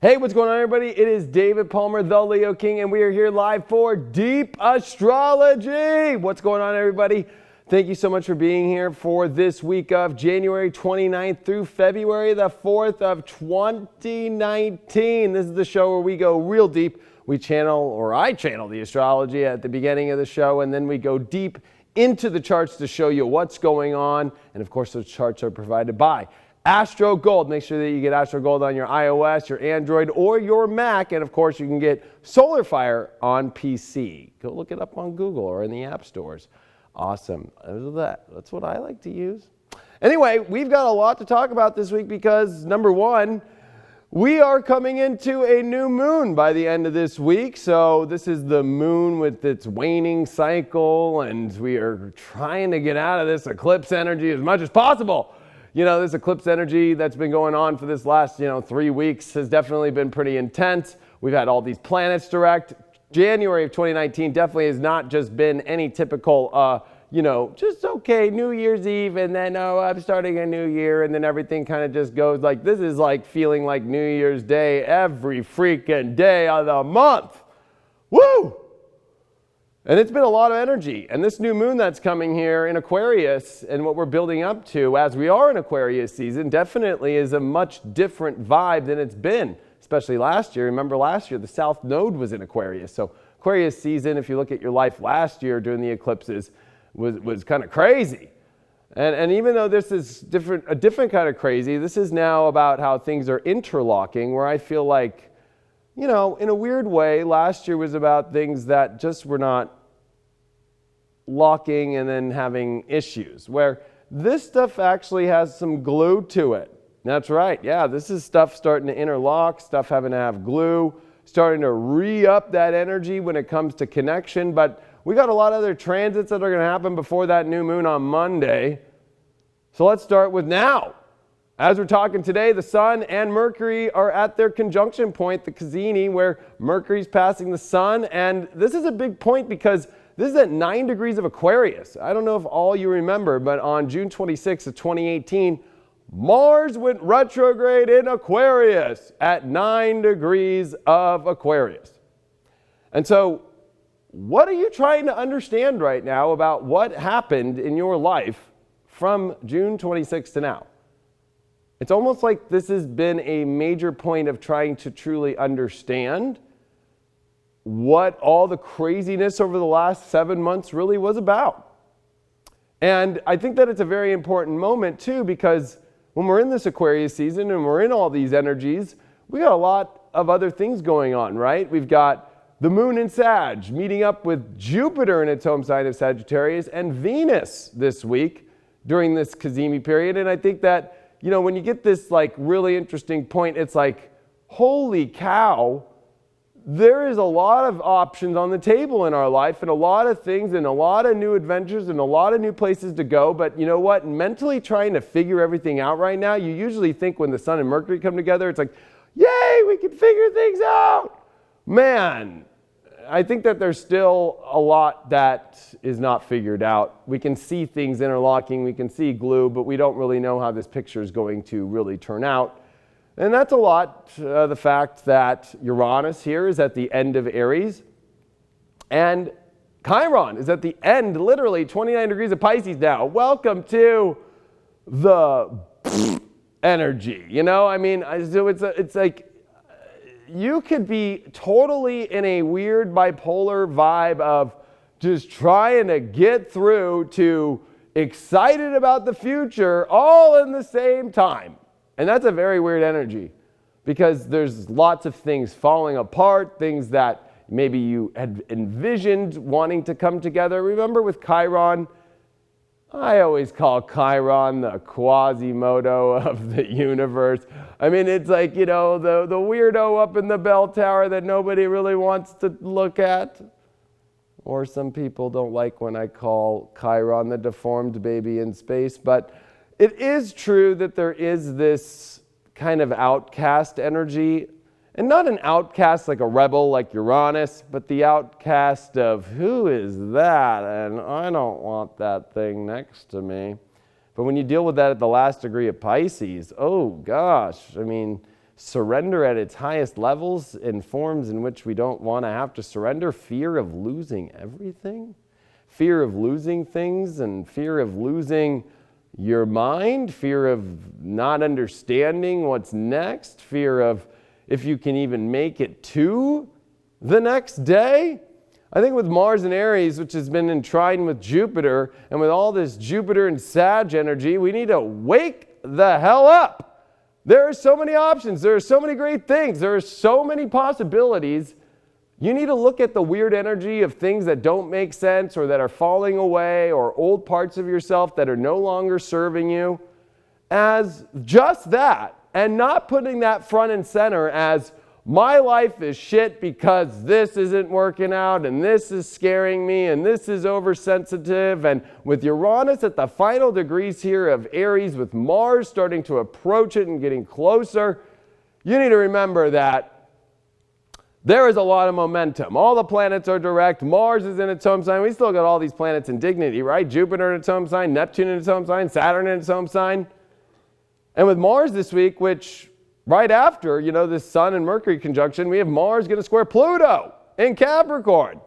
Hey, what's going on, everybody? It is David Palmer, the Leo King, and we are here live for Deep Astrology. What's going on, everybody? Thank you so much for being here for this week of January 29th through February the 4th of 2019. This is the show where we go real deep. We channel, or I channel the astrology at the beginning of the show, and then we go deep into the charts to show you what's going on. And of course, those charts are provided by Astro Gold. Make sure that you get Astro Gold on your iOS, your Android, or your Mac. And of course, you can get Solar Fire on PC. Go look it up on Google or in the app stores. Awesome. That's what I like to use. Anyway, we've got a lot to talk about this week because, number one, we are coming into a new moon by the end of this week. So this is the moon with its waning cycle, and we are trying to get out of this eclipse energy as much as possible. You know, this eclipse energy that's been going on for this last, 3 weeks has definitely been pretty intense. We've had all these planets direct. January of 2019 definitely has not just been any typical, just okay, New Year's Eve, and then, I'm starting a new year, and then everything kind of just goes like, this is like feeling like New Year's Day every freaking day of the month. Woo! And it's been a lot of energy. And this new moon that's coming here in Aquarius and what we're building up to as we are in Aquarius season definitely is a much different vibe than it's been, especially last year. Remember last year, the South Node was in Aquarius. So Aquarius season, if you look at your life last year during the eclipses, was kind of crazy. And even though this is a different kind of crazy, this is now about how things are interlocking, where I feel like, in a weird way, last year was about things that just were not locking and then having issues, where this stuff actually has some glue to it. That's right. Yeah, this is stuff starting to interlock, stuff having to have glue, starting to re-up that energy when it comes to connection. But we got a lot of other transits that are going to happen before that new moon on Monday. So let's start with now. As we're talking today, the Sun and Mercury are at their conjunction point, the Cassini, where Mercury's passing the Sun. And this is a big point because this is at 9 degrees of Aquarius. I don't know if all you remember, but on June 26th of 2018, Mars went retrograde in Aquarius at 9 degrees of Aquarius. And so, what are you trying to understand right now about what happened in your life from June 26th to now? It's almost like this has been a major point of trying to truly understand what all the craziness over the last 7 months really was about. And I think that it's a very important moment too, because when we're in this Aquarius season and we're in all these energies, we got a lot of other things going on, right? We've got the moon in Sag meeting up with Jupiter in its home sign of Sagittarius and Venus this week during this Cazimi period. And I think that, when you get this like really interesting point, it's like, holy cow, there is a lot of options on the table in our life and a lot of things and a lot of new adventures and a lot of new places to go. But you know what? Mentally trying to figure everything out right now, you usually think when the Sun and Mercury come together, it's like, yay, we can figure things out. Man, I think that there's still a lot that is not figured out. We can see things interlocking, we can see glue, but we don't really know how this picture is going to really turn out. And that's a lot, the fact that Uranus here is at the end of Aries, and Chiron is at the end, literally 29 degrees of Pisces now. Welcome to the energy, so it's like, you could be totally in a weird bipolar vibe of just trying to get through to excited about the future all in the same time. And that's a very weird energy because there's lots of things falling apart, things that maybe you had envisioned wanting to come together. Remember with Chiron, I always call Chiron the Quasimodo of the universe. I mean, it's like, the weirdo up in the bell tower that nobody really wants to look at. Or some people don't like when I call Chiron the deformed baby in space. But it is true that there is this kind of outcast energy. And not an outcast like a rebel like Uranus, but the outcast of who is that? And I don't want that thing next to me. But when you deal with that at the last degree of Pisces, oh gosh, I mean, surrender at its highest levels in forms in which we don't want to have to surrender. Fear of losing everything, fear of losing things, and fear of losing your mind, fear of not understanding what's next, fear of if you can even make it to the next day. I think with Mars and Aries, which has been in trine with Jupiter, and with all this Jupiter and Sag energy, we need to wake the hell up. There are so many options. There are so many great things. There are so many possibilities. You need to look at the weird energy of things that don't make sense or that are falling away or old parts of yourself that are no longer serving you as just that, and not putting that front and center as my life is shit because this isn't working out and this is scaring me and this is oversensitive. And with Uranus at the final degrees here of Aries, with Mars starting to approach it and getting closer, you need to remember that there is a lot of momentum. All the planets are direct. Mars is in its home sign. We still got all these planets in dignity, right? Jupiter in its home sign, Neptune in its home sign, Saturn in its home sign. And with Mars this week, which right after, this Sun and Mercury conjunction, we have Mars going to square Pluto in Capricorn.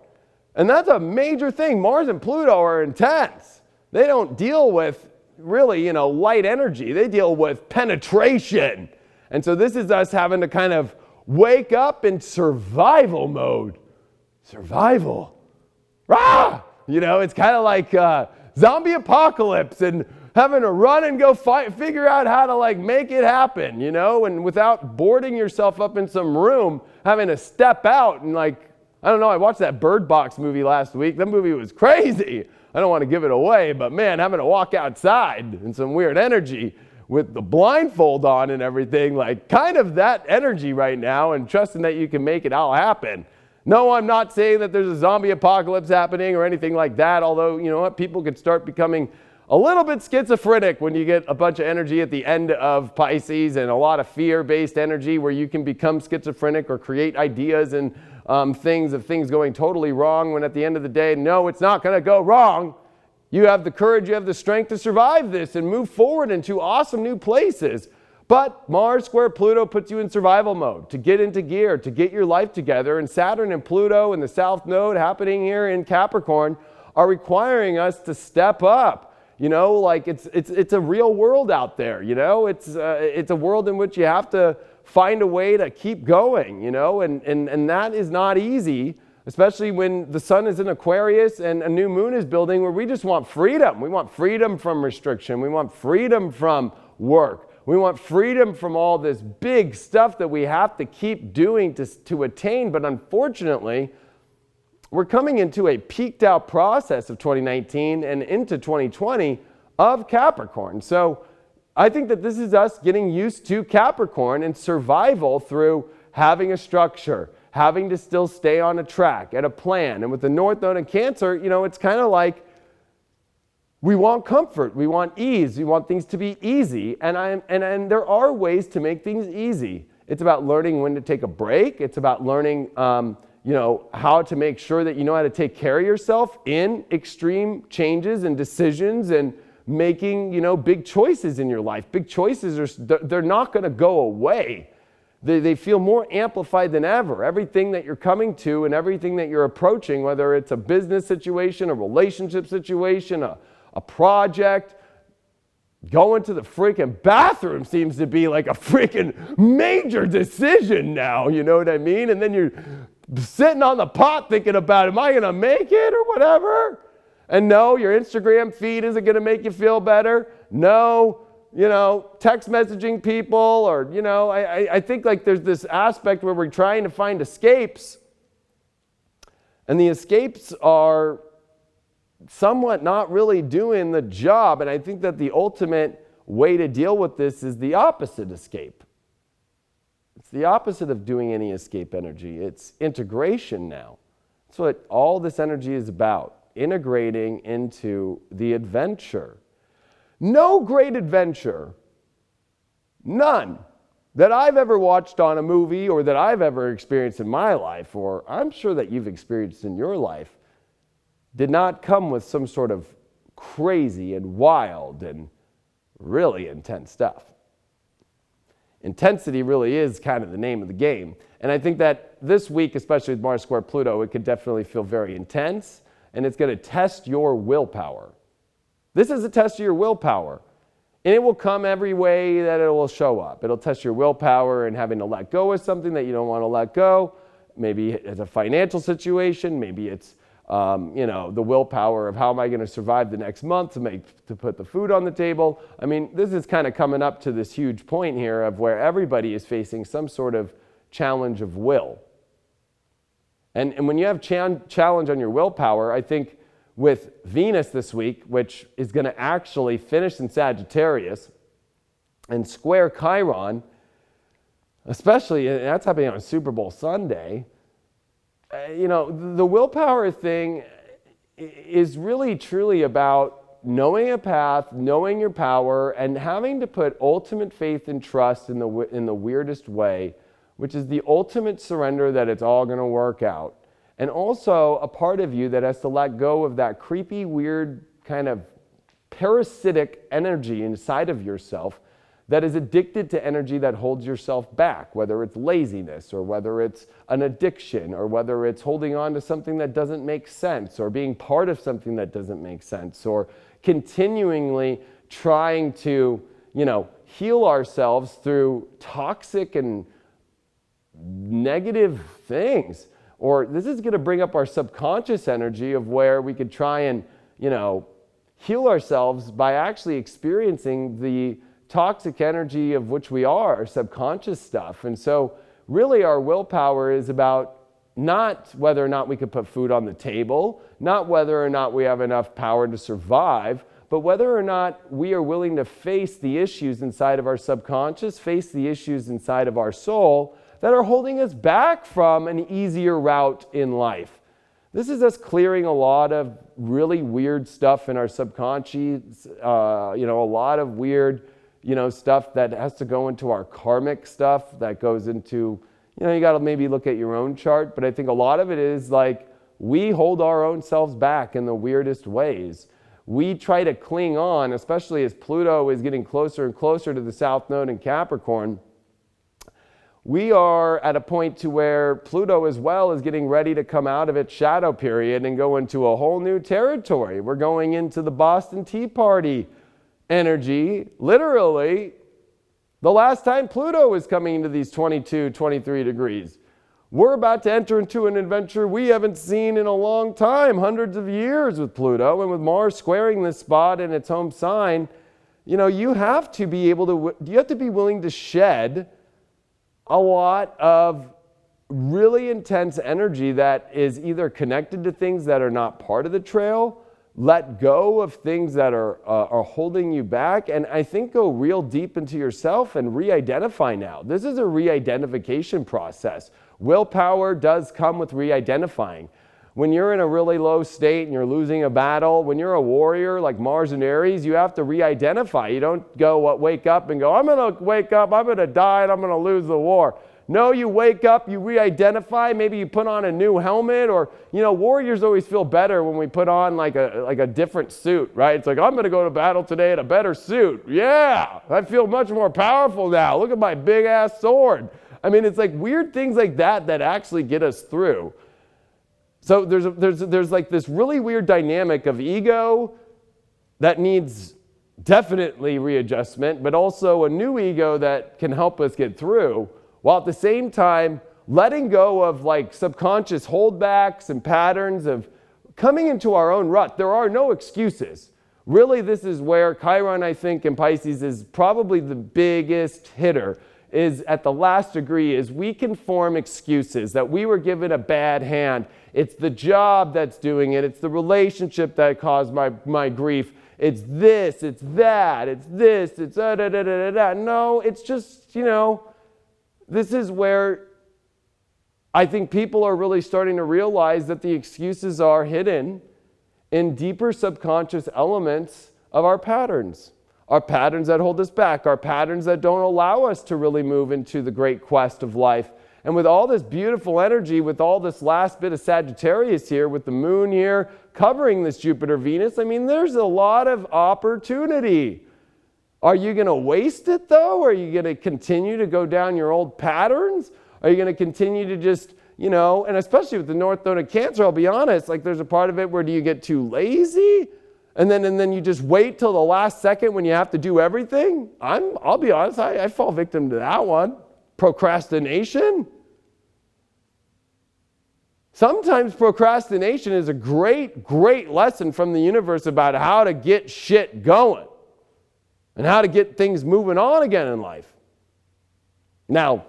And that's a major thing. Mars and Pluto are intense. They don't deal with really, light energy. They deal with penetration. And so this is us having to kind of wake up in survival mode. Survival. Rah! It's kind of like zombie apocalypse and having to run and go figure out how to make it happen, and without boarding yourself up in some room, having to step out and I don't know, I watched that Bird Box movie last week. That movie was crazy. I don't want to give it away, but man, having to walk outside in some weird energy with the blindfold on and everything, kind of that energy right now, and trusting that you can make it all happen. No, I'm not saying that there's a zombie apocalypse happening or anything like that, although, people could start becoming a little bit schizophrenic when you get a bunch of energy at the end of Pisces and a lot of fear-based energy where you can become schizophrenic or create ideas and things going totally wrong, when at the end of the day, no, it's not going to go wrong. You have the courage, you have the strength to survive this and move forward into awesome new places. But Mars square Pluto puts you in survival mode, to get into gear, to get your life together. And Saturn and Pluto and the South Node happening here in Capricorn are requiring us to step up. It's a real world out there, it's a world in which you have to find a way to keep going, and that is not easy, especially when the sun is in Aquarius and a new moon is building, where we just want freedom. We want freedom from restriction. We want freedom from work. We want freedom from all this big stuff that we have to keep doing to attain. But unfortunately, we're coming into a peaked out process of 2019 and into 2020 of Capricorn. So I think that this is us getting used to Capricorn and survival through having a structure, having to still stay on a track and a plan. And with the North Node in Cancer, it's kind of like we want comfort, we want ease, we want things to be easy. And there are ways to make things easy. It's about learning when to take a break. It's about learning how to make sure that you know how to take care of yourself in extreme changes and decisions and making, big choices in your life. Big choices, they're not going to go away. They feel more amplified than ever. Everything that you're coming to and everything that you're approaching, whether it's a business situation, a relationship situation, a project, going to the freaking bathroom seems to be like a freaking major decision now, you know what I mean? And then you're sitting on the pot thinking about, am I going to make it or whatever? And no, your Instagram feed isn't going to make you feel better. No, text messaging people or, I think there's this aspect where we're trying to find escapes. And the escapes are somewhat not really doing the job. And I think that the ultimate way to deal with this is the opposite escape. It's the opposite of doing any escape energy. It's integration now. That's what all this energy is about, integrating into the adventure. No great adventure, none, that I've ever watched on a movie or that I've ever experienced in my life, or I'm sure that you've experienced in your life, did not come with some sort of crazy and wild and really intense stuff. intensity really is kind of the name of the game. And I think that this week, especially with Mars square Pluto, it could definitely feel very intense, and it's going to test your willpower. This is a test of your willpower. And it will come every way that it will show up. It'll test your willpower and having to let go of something that you don't want to let go. Maybe it's a financial situation. Maybe it's the willpower of how am I going to survive the next month to put the food on the table. I mean, this is kind of coming up to this huge point here of where everybody is facing some sort of challenge of will. And when you have challenge on your willpower, I think with Venus this week, which is going to actually finish in Sagittarius and square Chiron, especially, and that's happening on Super Bowl Sunday, the willpower thing is really truly about knowing a path, knowing your power, and having to put ultimate faith and trust in the weirdest way, which is the ultimate surrender that it's all going to work out. And also a part of you that has to let go of that creepy, weird, kind of parasitic energy inside of yourself that is addicted to energy that holds yourself back, whether it's laziness or whether it's an addiction or whether it's holding on to something that doesn't make sense or being part of something that doesn't make sense or continually trying to, heal ourselves through toxic and negative things. Or this is going to bring up our subconscious energy of where we could try and, heal ourselves by actually experiencing the toxic energy of which we are, our subconscious stuff. And so really our willpower is about not whether or not we could put food on the table, not whether or not we have enough power to survive, but whether or not we are willing to face the issues inside of our subconscious, face the issues inside of our soul that are holding us back from an easier route in life. This is us clearing a lot of really weird stuff in our subconscious, a lot of weird, stuff that has to go into our karmic stuff that goes into, you got to maybe look at your own chart, but I think a lot of it is like we hold our own selves back in the weirdest ways. We try to cling on, especially as Pluto is getting closer and closer to the South Node in Capricorn. We are at a point to where Pluto as well is getting ready to come out of its shadow period and go into a whole new territory. We're going into the Boston Tea Party energy. Literally, the last time Pluto was coming into these 22, 23 degrees. We're about to enter into an adventure we haven't seen in a long time, hundreds of years with Pluto, and with Mars squaring this spot in its home sign. You have to be willing to shed a lot of really intense energy that is either connected to things that are not part of the trail, let go of things that are holding you back, and I think go real deep into yourself and re-identify now. This is a re-identification process. Willpower does come with re-identifying. When you're in a really low state and you're losing a battle, when you're a warrior like Mars and Aries, you have to re-identify. You don't wake up and go, I'm going to wake up, I'm going to die, and I'm going to lose the war. No, you wake up, you re-identify, maybe you put on a new helmet, or, warriors always feel better when we put on like a different suit, right? It's like, I'm going to go to battle today in a better suit. Yeah, I feel much more powerful now. Look at my big ass sword. I mean, it's like weird things like that actually get us through. So there's like this really weird dynamic of ego that needs definitely readjustment, but also a new ego that can help us get through, while at the same time letting go of like subconscious holdbacks and patterns of coming into our own rut. There are no excuses. Really, this is where Chiron, I think, in Pisces is probably the biggest hitter, is at the last degree, is we can form excuses that we were given a bad hand. It's the job that's doing it. It's the relationship that caused my grief. It's this, it's that, it's this, it's da-da-da-da-da. No, it's just, this is where I think people are really starting to realize that the excuses are hidden in deeper subconscious elements of our patterns that hold us back, our patterns that don't allow us to really move into the great quest of life. And with all this beautiful energy, with all this last bit of Sagittarius here, with the moon here covering this Jupiter-Venus, I mean, there's a lot of opportunity. Are you going to waste it though? Are you going to continue to go down your old patterns? Are you going to continue to just, and especially with the North Node of Cancer, I'll be honest, like there's a part of it where do you get too lazy? And then you just wait till the last second when you have to do everything? I'll be honest, I fall victim to that one. Procrastination. Sometimes procrastination is a great, great lesson from the universe about how to get shit going and how to get things moving on again in life. Now,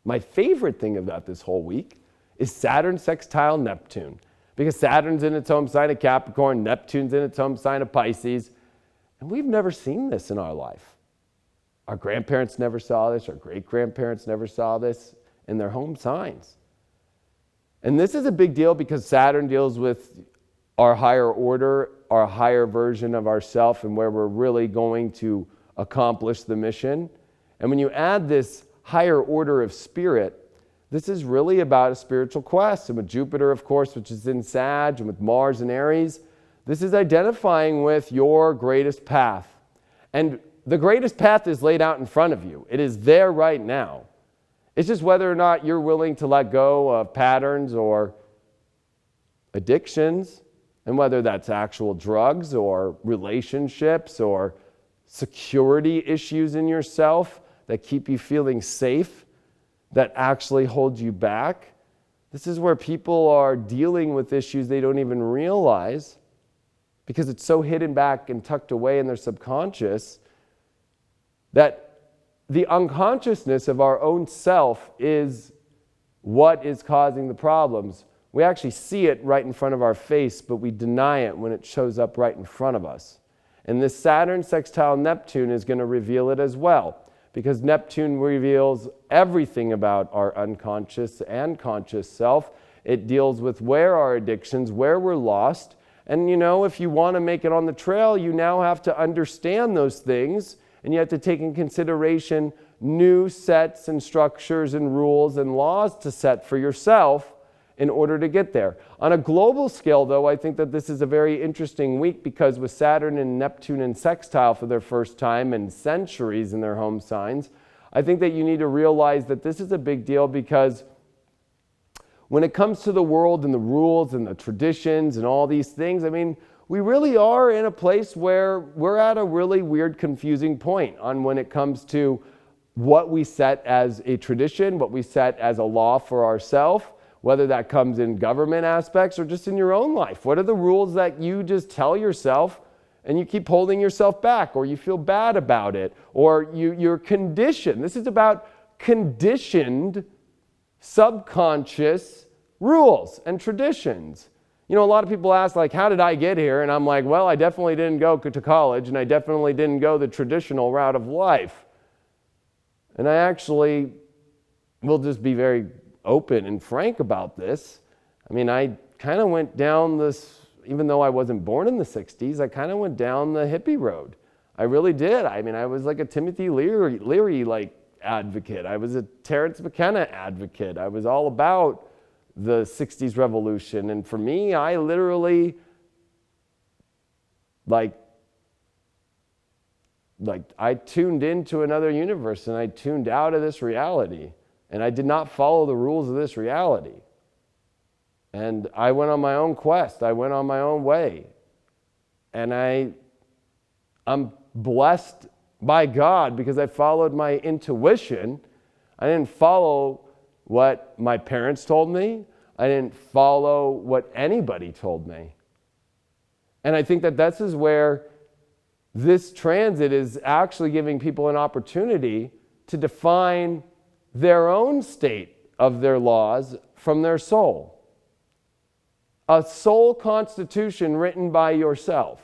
my favorite thing about this whole week is Saturn sextile Neptune. Because Saturn's in its home sign of Capricorn, Neptune's in its home sign of Pisces, and we've never seen this in our life. Our grandparents never saw this, our great-grandparents never saw this in their home signs. And this is a big deal because Saturn deals with our higher order, our higher version of ourself, and where we're really going to accomplish the mission. And when you add this higher order of spirit, this is really about a spiritual quest. And with Jupiter, of course, which is in Sag, and with Mars and Aries, this is identifying with your greatest path. And the greatest path is laid out in front of you. It is there right now. It's just whether or not you're willing to let go of patterns or addictions, and whether that's actual drugs or relationships or security issues in yourself that keep you feeling safe, that actually hold you back. This is where people are dealing with issues they don't even realize because it's so hidden back and tucked away in their subconscious that the unconsciousness of our own self is what is causing the problems. We actually see it right in front of our face, but we deny it when it shows up right in front of us. And this Saturn sextile Neptune is going to reveal it as well, because Neptune reveals everything about our unconscious and conscious self. It deals with where our addictions, where we're lost. And if you want to make it on the trail, you now have to understand those things, and you have to take in consideration new sets and structures and rules and laws to set for yourself in order to get there. On a global scale, though, I think that this is a very interesting week because with Saturn and Neptune in sextile for their first time in centuries in their home signs, I think that you need to realize that this is a big deal because when it comes to the world and the rules and the traditions and all these things, we really are in a place where we're at a really weird, confusing point on when it comes to what we set as a tradition, what we set as a law for ourselves, whether that comes in government aspects or just in your own life. What are the rules that you just tell yourself and you keep holding yourself back, or you feel bad about it, or you're conditioned? This is about conditioned subconscious rules and traditions. A lot of people ask, how did I get here? And I'm like, well, I definitely didn't go to college, and I definitely didn't go the traditional route of life. And I actually will just be very open and frank about this. I kind of went down this, even though I wasn't born in the 60s, I kind of went down the hippie road. I really did. I was like a Timothy Leary advocate. I was a Terence McKenna advocate. I was all about the 60s revolution. And for me, I literally I tuned into another universe and I tuned out of this reality. And I did not follow the rules of this reality. And I went on my own quest. I went on my own way. And I'm blessed by God because I followed my intuition. I didn't follow what my parents told me. I didn't follow what anybody told me. And I think that this is where this transit is actually giving people an opportunity to define their own state of their laws from their soul. A soul constitution written by yourself,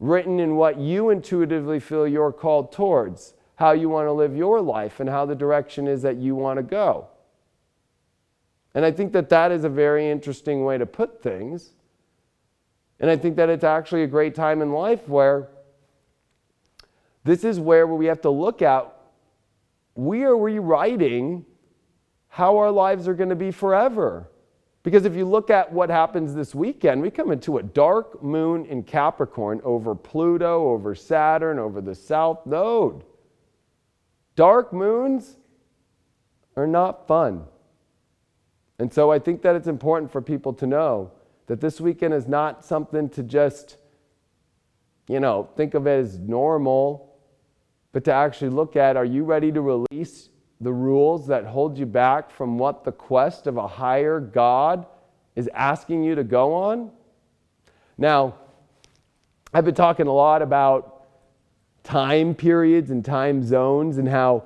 written in what you intuitively feel you're called towards, how you want to live your life and how the direction is that you want to go. And I think that that is a very interesting way to put things. And I think that it's actually a great time in life where this is where we have to look at, we are rewriting how our lives are going to be forever. Because if you look at what happens this weekend, we come into a dark moon in Capricorn over Pluto, over Saturn, over the South Node. Dark moons are not fun. And so I think that it's important for people to know that this weekend is not something to just, think of it as normal, but to actually look at, are you ready to release the rules that hold you back from what the quest of a higher God is asking you to go on? Now, I've been talking a lot about time periods and time zones and how,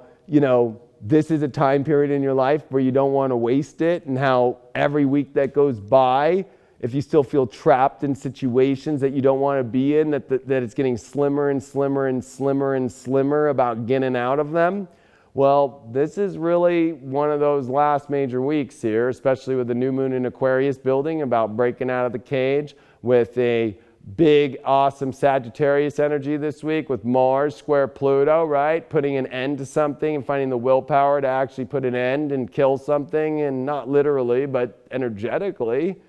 this is a time period in your life where you don't want to waste it, and how every week that goes by, if you still feel trapped in situations that you don't want to be in, that it's getting slimmer and slimmer and slimmer and slimmer about getting out of them. Well, this is really one of those last major weeks here, especially with the new moon in Aquarius building, about breaking out of the cage, with a big, awesome Sagittarius energy this week with Mars square Pluto, right? Putting an end to something and finding the willpower to actually put an end and kill something, and not literally, but energetically.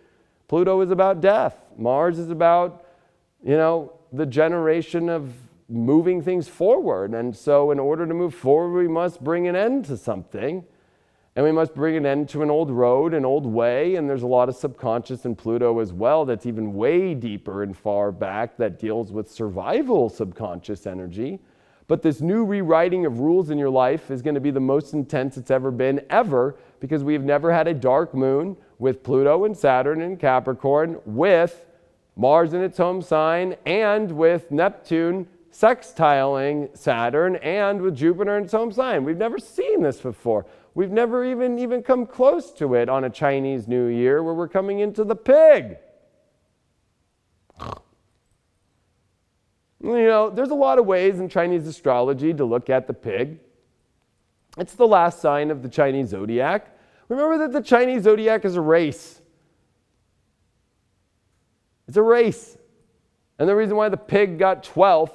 Pluto is about death. Mars is about, the generation of moving things forward. And so in order to move forward, we must bring an end to something. And we must bring an end to an old road, an old way. And there's a lot of subconscious in Pluto as well that's even way deeper and far back, that deals with survival subconscious energy. But this new rewriting of rules in your life is going to be the most intense it's ever been, ever, because we've never had a dark moon with Pluto and Saturn in Capricorn, with Mars in its home sign, and with Neptune sextiling Saturn, and with Jupiter in its home sign. We've never seen this before. We've never even come close to it on a Chinese New Year, where we're coming into the pig. There's a lot of ways in Chinese astrology to look at the pig. It's the last sign of the Chinese zodiac. Remember that the Chinese zodiac is a race. It's a race. And the reason why the pig got 12th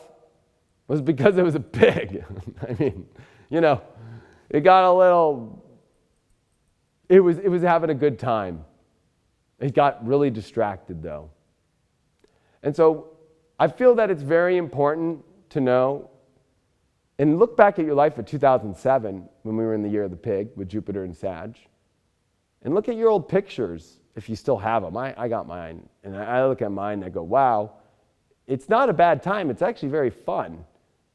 was because it was a pig. It got a little, it was having a good time. It got really distracted though. And so I feel that it's very important to know, and look back at your life at 2007 when we were in the year of the pig with Jupiter and Sag, and look at your old pictures if you still have them. I got mine, and I look at mine and I go, wow, it's not a bad time. It's actually very fun.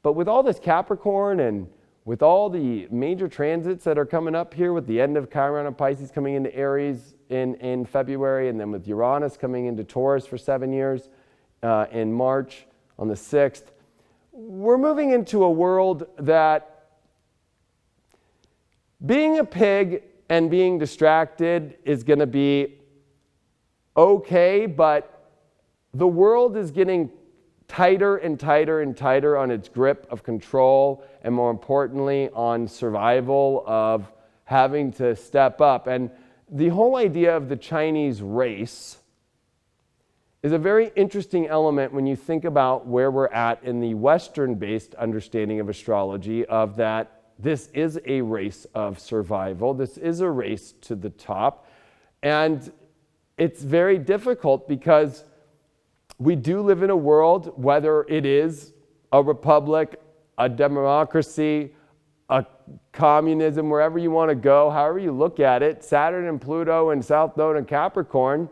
But with all this Capricorn and with all the major transits that are coming up here, with the end of Chiron and Pisces coming into Aries in February, and then with Uranus coming into Taurus for 7 years in March on the 6th, we're moving into a world that being a pig and being distracted is going to be okay, but the world is getting tighter and tighter and tighter on its grip of control, and more importantly on survival, of having to step up. And the whole idea of the Chinese race is a very interesting element when you think about where we're at in the Western-based understanding of astrology, of that this is a race of survival. This is a race to the top. And it's very difficult because we do live in a world, whether it is a republic, a democracy, a communism, wherever you want to go, however you look at it, Saturn and Pluto and South Node and Capricorn,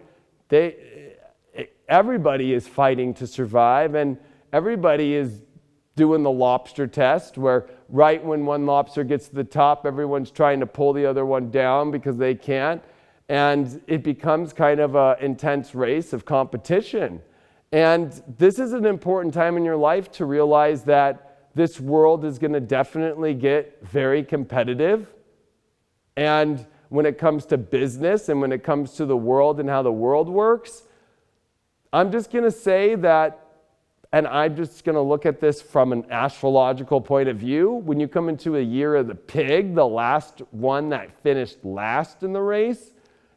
everybody is fighting to survive, and everybody is doing the lobster test, where right when one lobster gets to the top, everyone's trying to pull the other one down because they can't. And it becomes kind of an intense race of competition. And this is an important time in your life to realize that this world is going to definitely get very competitive. And when it comes to business and when it comes to the world and how the world works, I'm just going to say that, and I'm just going to look at this from an astrological point of view. When you come into a year of the pig, the last one that finished last in the race,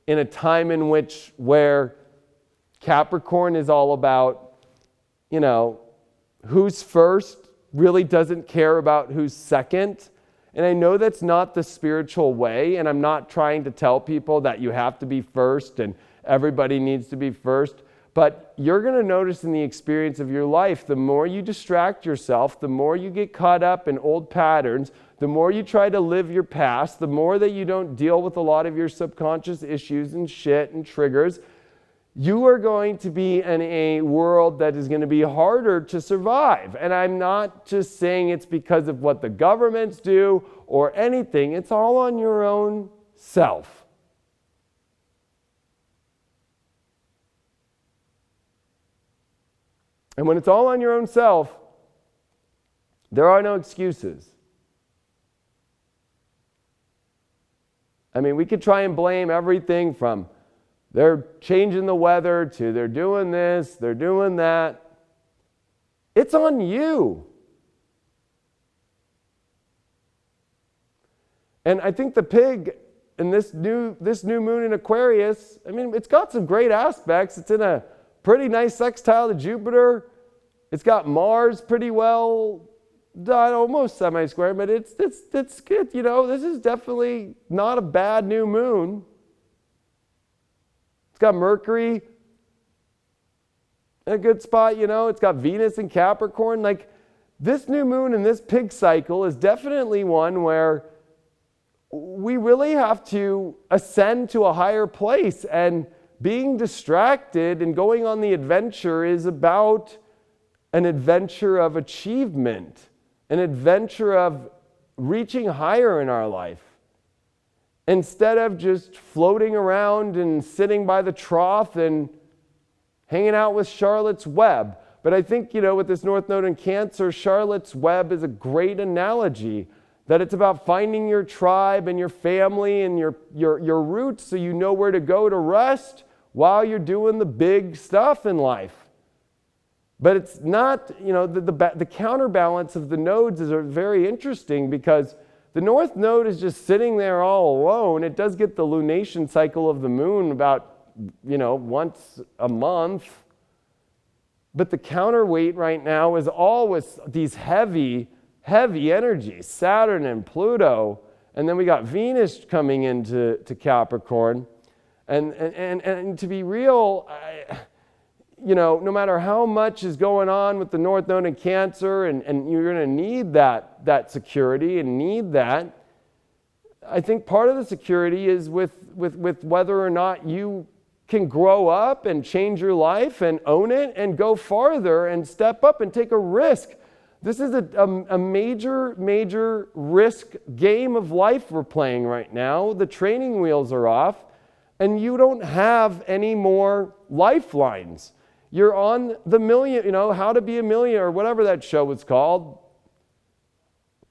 in a time in which where Capricorn is all about, who's first, really doesn't care about who's second. And I know that's not the spiritual way, and I'm not trying to tell people that you have to be first and everybody needs to be first. But you're going to notice in the experience of your life, the more you distract yourself, the more you get caught up in old patterns, the more you try to live your past, the more that you don't deal with a lot of your subconscious issues and shit and triggers, you are going to be in a world that is going to be harder to survive. And I'm not just saying it's because of what the governments do or anything. It's all on your own self. And when it's all on your own self, there are no excuses. I mean, we could try and blame everything from they're changing the weather to they're doing this, they're doing that. It's on you. And I think the pig in this new moon in Aquarius, I mean, it's got some great aspects. It's in a pretty nice sextile to Jupiter. It's got Mars pretty well done, almost semi-square, but it's good. You know, this is definitely not a bad new moon. It's got Mercury in a good spot, you know. It's got Venus in Capricorn. Like, this new moon and this pig cycle is definitely one where we really have to ascend to a higher place, and being distracted and going on the adventure is about an adventure of achievement, an adventure of reaching higher in our life. Instead of just floating around and sitting by the trough and hanging out with Charlotte's Web. But I think, you know, with this North Node in Cancer, Charlotte's Web is a great analogy, that it's about finding your tribe and your family and your roots, so you know where to go to rest while you're doing the big stuff in life. But it's not, you know, the counterbalance of the nodes is very interesting, because the North Node is just sitting there all alone. It does get the lunation cycle of the moon about, you know, once a month. But the counterweight right now is always these heavy energies, Saturn and Pluto. And then we got Venus coming into Capricorn. And to be real, you know, no matter how much is going on with the North Node in Cancer, and you're going to need that security and need that, I think part of the security is with whether or not you can grow up and change your life and own it and go farther and step up and take a risk. This is a major risk game of life we're playing right now. The training wheels are off, and you don't have any more lifelines. You're on the million, you know, How to Be a Millionaire, or whatever that show was called.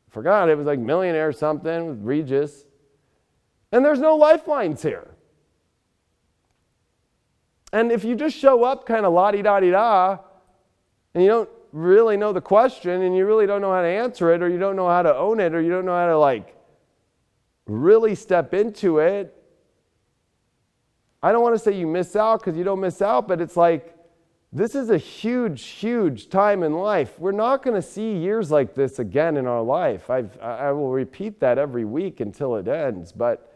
Forgot, it was like Millionaire something with Regis. And there's no lifelines here. And if you just show up kind of la-di-da-di-da, and you don't really know the question, and you really don't know how to answer it, or you don't know how to own it, or you don't know how to, like, really step into it, I don't want to say you miss out, because you don't miss out, but it's like, this is a huge time in life. We're not going to see years like this again in our life. I will repeat that every week until it ends. But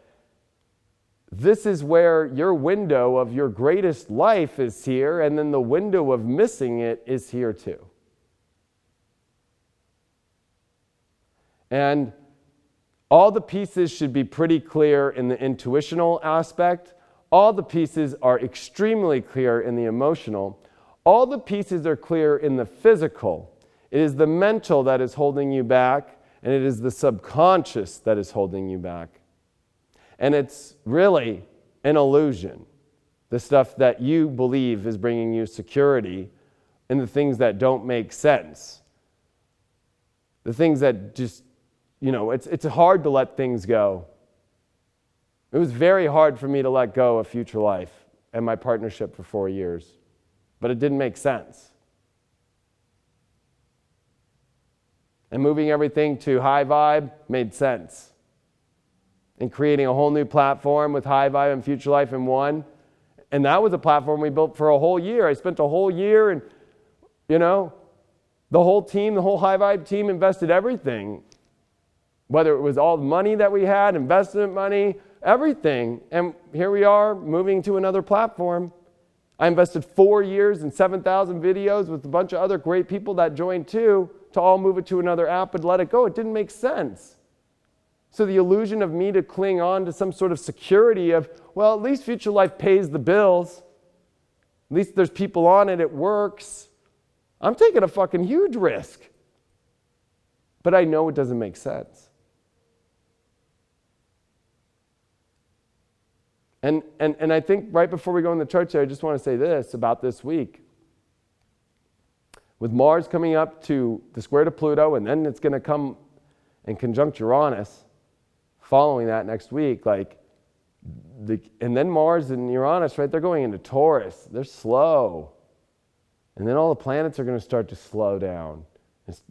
this is where your window of your greatest life is here, and then the window of missing it is here too. And all the pieces should be pretty clear in the intuitional aspect. All the pieces are extremely clear in the emotional. All the pieces are clear in the physical. It is the mental that is holding you back, and it is the subconscious that is holding you back. And it's really an illusion. The stuff that you believe is bringing you security, and the things that don't make sense. The things that just, you know, it's hard to let things go. It was very hard for me to let go of Future Life and my partnership for 4 years. But it didn't make sense. And moving everything to High Vibe made sense. And creating a whole new platform with High Vibe and Future Life in one. And that was a platform we built for a whole year. I spent a whole year, and, you know, the whole team, the whole High Vibe team invested everything. Whether it was all the money that we had, investment money, everything. And here we are moving to another platform. I invested 4 years and 7,000 videos with a bunch of other great people that joined too to all move it to another app and let it go. It didn't make sense. So the illusion of me to cling on to some sort of security of, well, at least Future Life pays the bills. At least there's people on it, it works. I'm taking a fucking huge risk. But I know it doesn't make sense. And I think right before we go in the church here, I just want to say this about this week. With Mars coming up to the square to Pluto, and then it's going to come in conjunct Uranus, following that next week, and then Mars and Uranus, right, they're going into Taurus. They're slow. And then all the planets are going to start to slow down.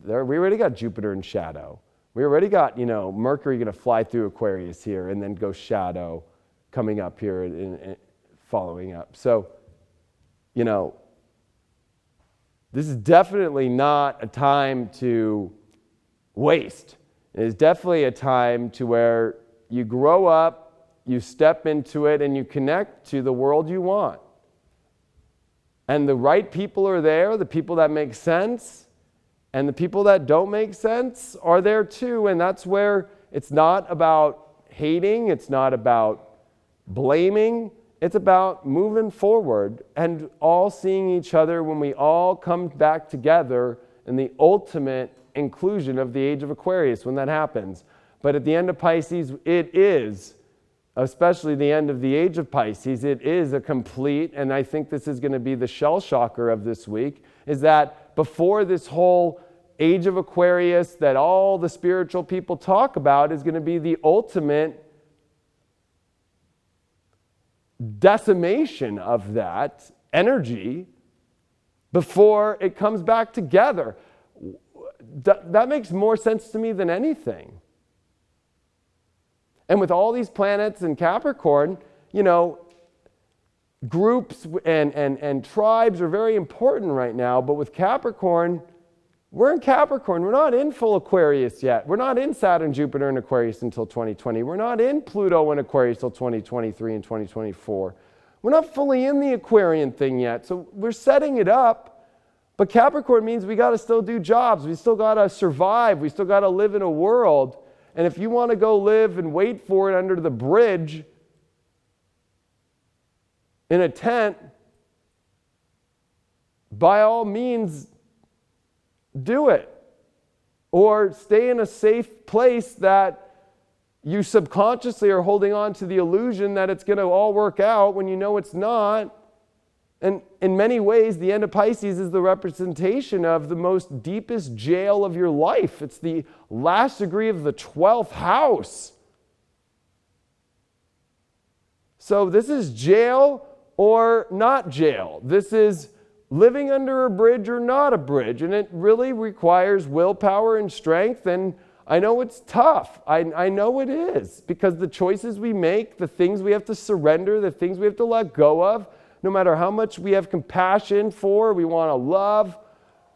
We already got Jupiter in shadow. We already got, Mercury going to fly through Aquarius here and then go shadow coming up here and following up. So, this is definitely not a time to waste. It is definitely a time to where you grow up, you step into it, and you connect to the world you want. And the right people are there, the people that make sense, and the people that don't make sense are there too. And that's where it's not about hating, it's not about blaming, it's about moving forward and all seeing each other when we all come back together in the ultimate inclusion of the age of Aquarius when that happens. But at the end of Pisces, it is, especially the end of the age of Pisces, it is a complete, and I think this is going to be the shell shocker of this week, is that before this whole age of Aquarius that all the spiritual people talk about is going to be the ultimate decimation of that energy before it comes back together. That makes more sense to me than anything. And with all these planets in Capricorn, groups and tribes are very important right now. But with Capricorn, we're in Capricorn. We're not in full Aquarius yet. We're not in Saturn, Jupiter, and Aquarius until 2020. We're not in Pluto and Aquarius until 2023 and 2024. We're not fully in the Aquarian thing yet. So we're setting it up. But Capricorn means we got to still do jobs. We still got to survive. We still got to live in a world. And if you want to go live and wait for it under the bridge in a tent, by all means, do it. Or stay in a safe place that you subconsciously are holding on to the illusion that it's going to all work out when you know it's not. And in many ways, the end of Pisces is the representation of the most deepest jail of your life. It's the last degree of the 12th house. So this is jail or not jail. This is living under a bridge or not a bridge. And it really requires willpower and strength. And I know it's tough. I know it is. Because the choices we make, the things we have to surrender, the things we have to let go of, no matter how much we have compassion for, we want to love,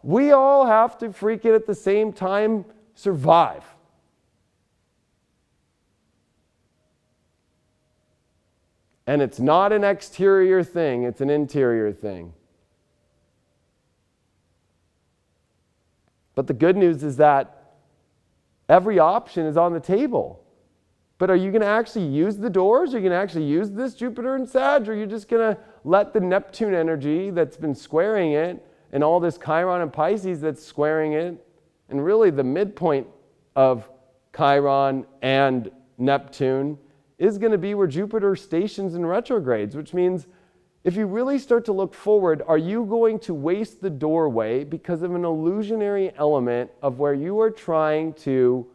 we all have to freaking at the same time survive. And it's not an exterior thing, it's an interior thing. But the good news is that every option is on the table. But are you going to actually use the doors? Are you going to actually use this Jupiter and Sag? Or are you just going to let the Neptune energy that's been squaring it and all this Chiron and Pisces that's squaring it, and really the midpoint of Chiron and Neptune is going to be where Jupiter stations in retrogrades, which means if you really start to look forward, are you going to waste the doorway because of an illusionary element of where you are trying to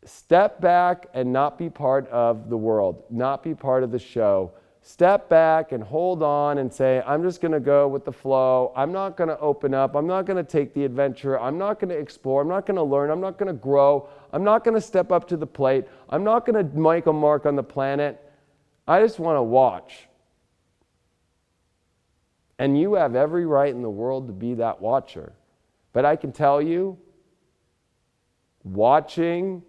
step back and not be part of the world, not be part of the show? Step back and hold on and say, I'm just going to go with the flow. I'm not going to open up. I'm not going to take the adventure. I'm not going to explore. I'm not going to learn. I'm not going to grow. I'm not going to step up to the plate. I'm not going to make a mark on the planet. I just want to watch. And you have every right in the world to be that watcher. But I can tell you, watching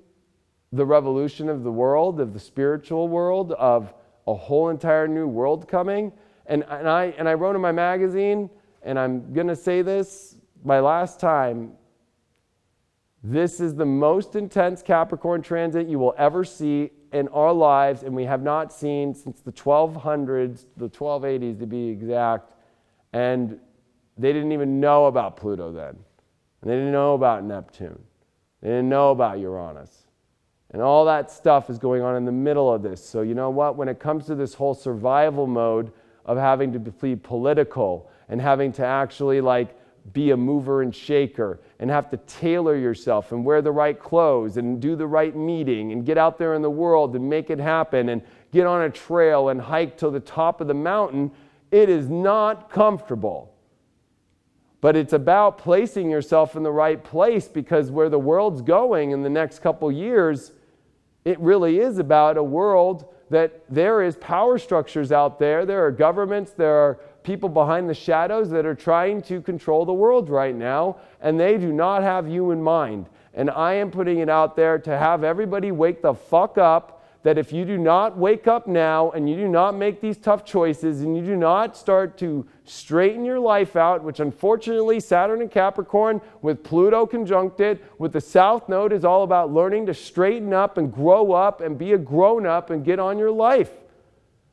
the revolution of the world, of the spiritual world, of a whole entire new world coming. And I wrote in my magazine, and I'm going to say this my last time, this is the most intense Capricorn transit you will ever see in our lives, and we have not seen since the 1200s, the 1280s to be exact, and they didn't even know about Pluto then. And they didn't know about Neptune. They didn't know about Uranus. And all that stuff is going on in the middle of this. So you know what? When it comes to this whole survival mode of having to be political and having to actually be a mover and shaker and have to tailor yourself and wear the right clothes and do the right meeting and get out there in the world and make it happen and get on a trail and hike to the top of the mountain, it is not comfortable. But it's about placing yourself in the right place, because where the world's going in the next couple years, it really is about a world that there is power structures out there. There are governments, there are people behind the shadows that are trying to control the world right now, and they do not have you in mind. And I am putting it out there to have everybody wake the fuck up, that if you do not wake up now and you do not make these tough choices and you do not start to straighten your life out, which unfortunately Saturn and Capricorn with Pluto conjunct it, with the South Node is all about learning to straighten up and grow up and be a grown-up and get on your life.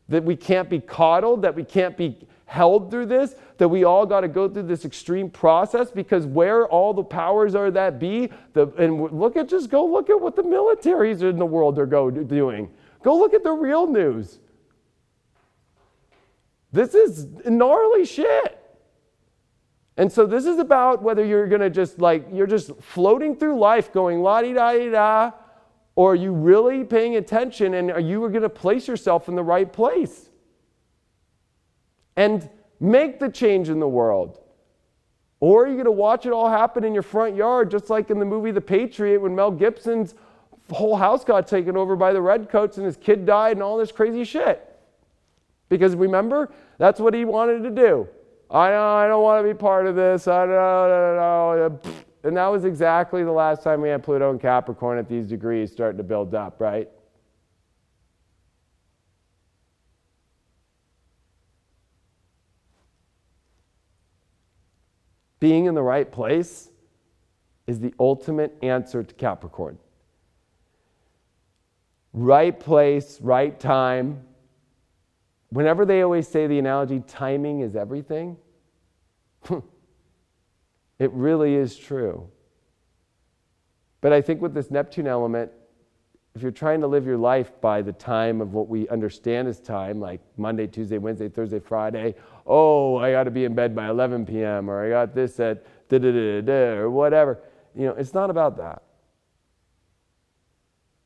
That we can't be coddled, that we can't be held through this, that we all got to go through this extreme process, because where all the powers are that be, and go look at what the militaries in the world are doing. Go look at the real news. This is gnarly shit. And so this is about whether you're going to you're just floating through life going la-di-da-di-da, or are you really paying attention, and are you going to place yourself in the right place and make the change in the world? Or are you going to watch it all happen in your front yard, just like in the movie The Patriot, when Mel Gibson's whole house got taken over by the redcoats and his kid died and all this crazy shit? Because remember, that's what he wanted to do. I don't want to be part of this. I don't. And that was exactly the last time we had Pluto and Capricorn at these degrees starting to build up, right? Being in the right place is the ultimate answer to Capricorn. Right place, right time. Whenever they always say the analogy, timing is everything, it really is true. But I think with this Neptune element, if you're trying to live your life by the time of what we understand as time, like Monday, Tuesday, Wednesday, Thursday, Friday, oh, I got to be in bed by 11 p.m., or I got this at da-da-da-da-da, or whatever. It's not about that.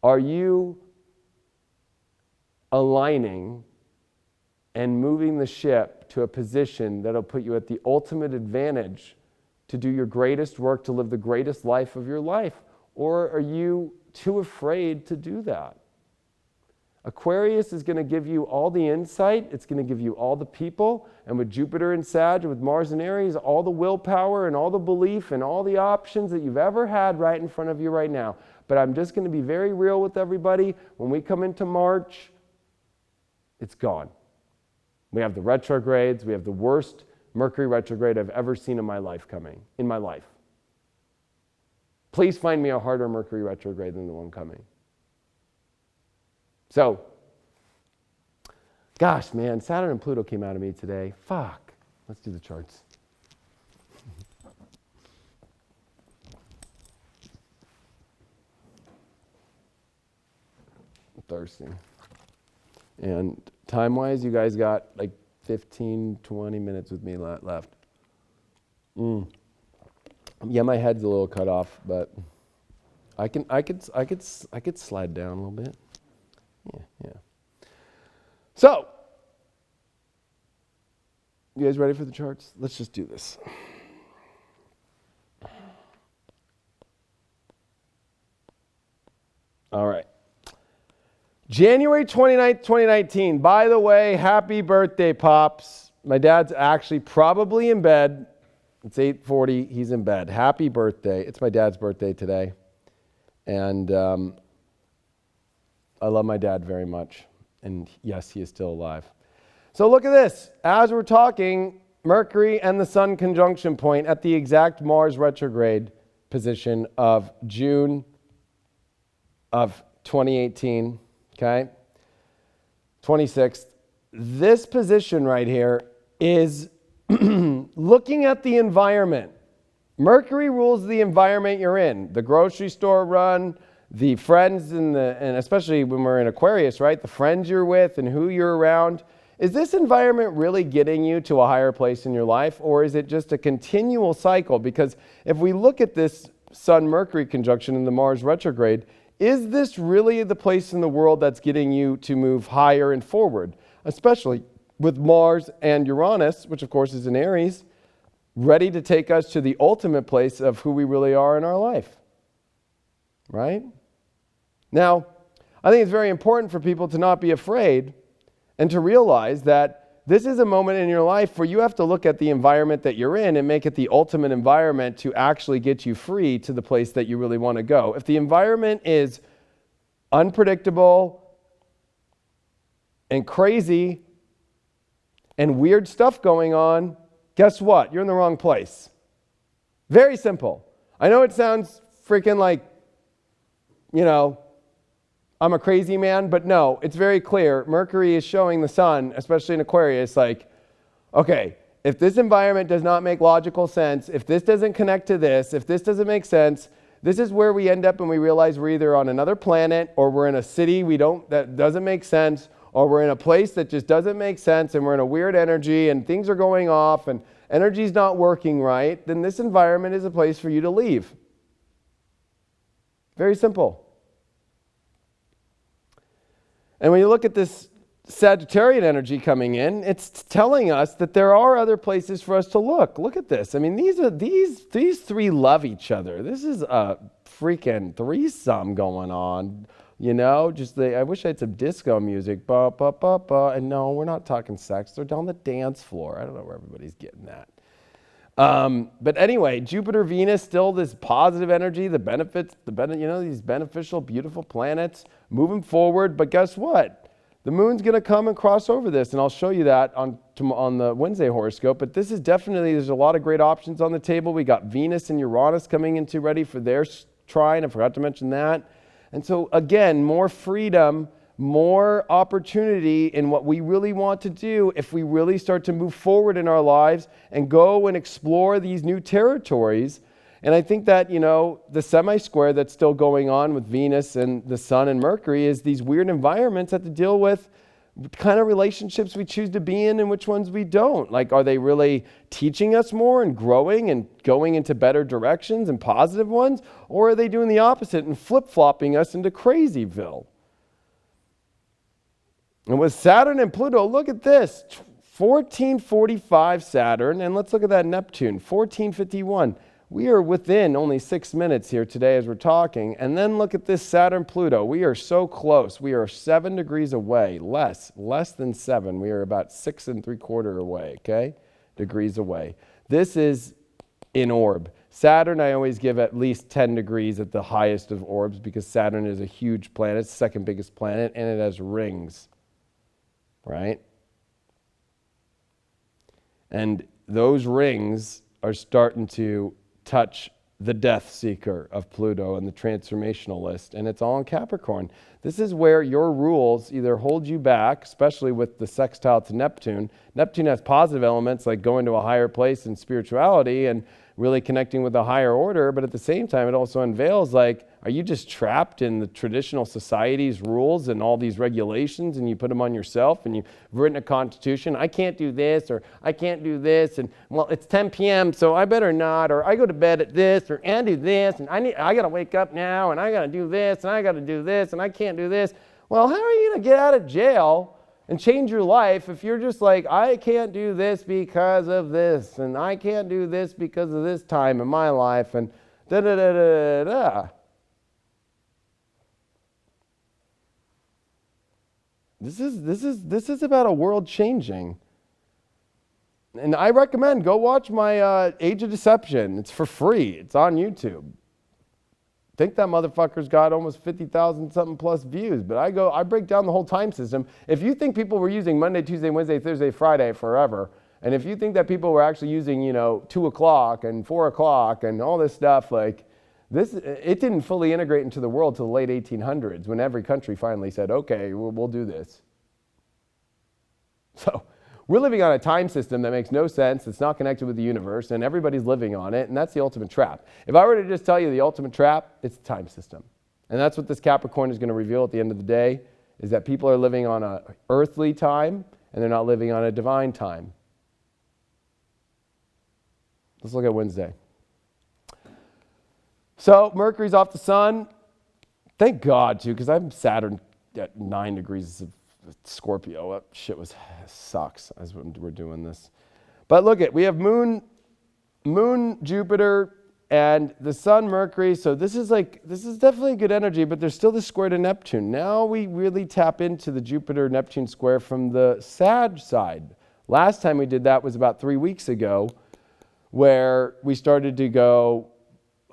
Are you aligning and moving the ship to a position that'll put you at the ultimate advantage to do your greatest work, to live the greatest life of your life? Or are you too afraid to do that? Aquarius is going to give you all the insight. It's going to give you all the people. And with Jupiter and Sag, with Mars and Aries, all the willpower and all the belief and all the options that you've ever had right in front of you right now. But I'm just going to be very real with everybody. When we come into March, it's gone. We have the retrogrades. We have the worst Mercury retrograde I've ever seen in my life coming, in my life. Please find me a harder Mercury retrograde than the one coming. So, gosh, man, Saturn and Pluto came out of me today. Fuck. Let's do the charts. I'm thirsty. And time-wise, you guys got like 15, 20 minutes with me left. Yeah, my head's a little cut off, but I could slide down a little bit. Yeah. So, you guys ready for the charts? Let's just do this. All right. January 29th, 2019. By the way, happy birthday, Pops. My dad's actually probably in bed. It's 8:40. He's in bed. Happy birthday. It's my dad's birthday today. And I love my dad very much. And yes, he is still alive. So look at this. As we're talking, Mercury and the Sun conjunction point at the exact Mars retrograde position of June of 2018, okay? 26th. This position right here is looking at the environment. Mercury rules the environment you're in. The grocery store run, the friends, and especially when we're in Aquarius, right? The friends you're with and who you're around. Is this environment really getting you to a higher place in your life, or is it just a continual cycle? Because if we look at this Sun-Mercury conjunction in the Mars retrograde, is this really the place in the world that's getting you to move higher and forward? Especially with Mars and Uranus, which of course is in Aries, ready to take us to the ultimate place of who we really are in our life. Right? Now, I think it's very important for people to not be afraid and to realize that this is a moment in your life where you have to look at the environment that you're in and make it the ultimate environment to actually get you free to the place that you really want to go. If the environment is unpredictable and crazy and weird stuff going on, guess what? You're in the wrong place. Very simple. I know it sounds freaking like, I'm a crazy man, but no, it's very clear. Mercury is showing the Sun, especially in Aquarius, like, okay, if this environment does not make logical sense, if this doesn't connect to this, if this doesn't make sense, this is where we end up and we realize we're either on another planet or we're in a city that doesn't make sense, or we're in a place that just doesn't make sense and we're in a weird energy and things are going off and energy's not working right. Then this environment is a place for you to leave. Very simple. And when you look at this Sagittarian energy coming in, it's telling us that there are other places for us to look. Look at this. I mean, these three love each other. This is a freaking threesome going on. I wish I had some disco music. Ba, ba, ba, ba. And no, we're not talking sex. They're down the dance floor. I don't know where everybody's getting that. But anyway, Jupiter, Venus, still this positive energy, the benefits, these beneficial, beautiful planets moving forward. But guess what? The moon's going to come and cross over this, and I'll show you that on the Wednesday horoscope. But this is definitely, there's a lot of great options on the table. We got Venus and Uranus coming into ready for their trine. I forgot to mention that. And so again, more freedom, more opportunity in what we really want to do if we really start to move forward in our lives and go and explore these new territories. And I think that, the semi-square that's still going on with Venus and the Sun and Mercury is these weird environments that have to deal with what kind of relationships we choose to be in and which ones we don't. Like, are they really teaching us more and growing and going into better directions and positive ones? Or are they doing the opposite and flip-flopping us into crazyville? And with Saturn and Pluto, look at this. 1445 Saturn, and let's look at that Neptune, 1451. We are within only 6 minutes here today as we're talking. And then look at this Saturn-Pluto. We are so close. We are 7 degrees away, less than 7. We are about 6 3/4 away, degrees away. This is in orb. Saturn, I always give at least 10 degrees at the highest of orbs because Saturn is a huge planet, it's the second biggest planet, and it has rings, right? And those rings are starting to touch the death seeker of Pluto and the transformational list, and it's all in Capricorn. This is where your rules either hold you back, especially with the sextile to Neptune. Neptune has positive elements like going to a higher place in spirituality and really connecting with a higher order, but at the same time, it also unveils are you just trapped in the traditional society's rules and all these regulations and you put them on yourself and you've written a constitution, I can't do this or I can't do this, and well, it's 10 p.m. so I better not, or I go to bed at this, or and do this, and I got to wake up now and I got to do this and I got to do this and I can't do this. Well, how are you going to get out of jail and change your life if you're just like, I can't do this because of this, and I can't do this because of this time in my life, and da-da-da-da-da. This is about a world changing. And I recommend go watch my Age of Deception. It's for free. It's on YouTube. think that motherfucker's got almost 50,000 something plus views. But I break down the whole time system. If you think people were using Monday, Tuesday, Wednesday, Thursday, Friday forever, and if you think that people were actually using, 2 o'clock and 4 o'clock and all this stuff, like this, it didn't fully integrate into the world till the late 1800s when every country finally said, okay, we'll do this. So we're living on a time system that makes no sense. It's not connected with the universe, and everybody's living on it, and that's the ultimate trap. If I were to just tell you the ultimate trap, it's the time system. And that's what this Capricorn is going to reveal at the end of the day, is that people are living on an earthly time, and they're not living on a divine time. Let's look at Wednesday. So Mercury's off the sun. Thank God, too, because I'm Saturn at 9 degrees of Scorpio. That shit sucks as we're doing this. But look we have Moon, Jupiter, and the Sun, Mercury. So this is definitely good energy, but there's still the square to Neptune. Now we really tap into the Jupiter-Neptune square from the Sag side. Last time we did that was about 3 weeks ago, where we started to go,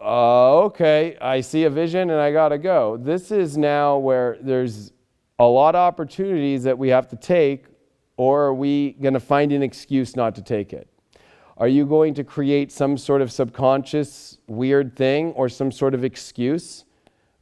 okay, I see a vision and I gotta go. This is now where there's a lot of opportunities that we have to take, or are we going to find an excuse not to take it? Are you going to create some sort of subconscious weird thing or some sort of excuse?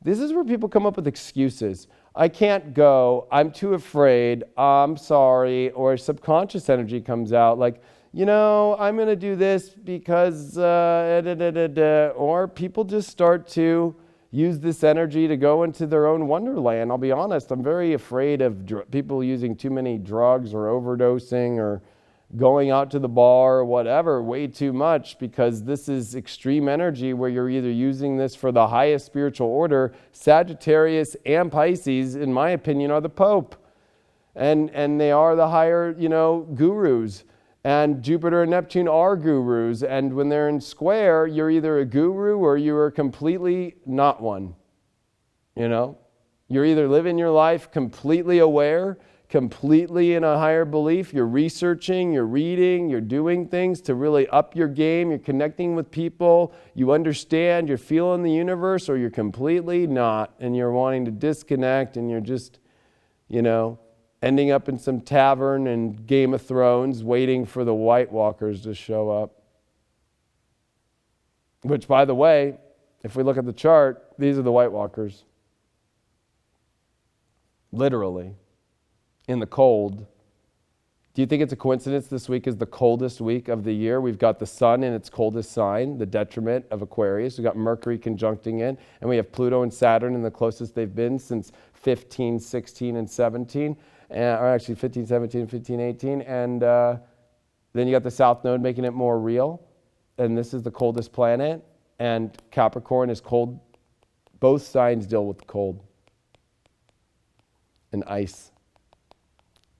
This is where people come up with excuses. I can't go. I'm too afraid. I'm sorry. Or subconscious energy comes out like, I'm going to do this because, or people just start to use this energy to go into their own wonderland. I'll be honest, I'm very afraid of people using too many drugs or overdosing or going out to the bar or whatever way too much, because this is extreme energy where you're either using this for the highest spiritual order. Sagittarius and Pisces, in my opinion, are the Pope. And they are the higher, gurus. And Jupiter and Neptune are gurus. And when they're in square, you're either a guru or you are completely not one. You're either living your life completely aware, completely in a higher belief. You're researching, you're reading, you're doing things to really up your game. You're connecting with people. You understand, you're feeling the universe, or you're completely not. And you're wanting to disconnect, and you're just, ending up in some tavern in Game of Thrones waiting for the White Walkers to show up. Which, by the way, if we look at the chart, these are the White Walkers. Literally. In the cold. Do you think it's a coincidence this week is the coldest week of the year? We've got the sun in its coldest sign, the detriment of Aquarius. We've got Mercury conjuncting in, and we have Pluto and Saturn in the closest they've been since 15, 16, and 17. Or actually 15, 17, 15, 18. And then you got the South Node making it more real. And this is the coldest planet. And Capricorn is cold. Both signs deal with cold. And ice.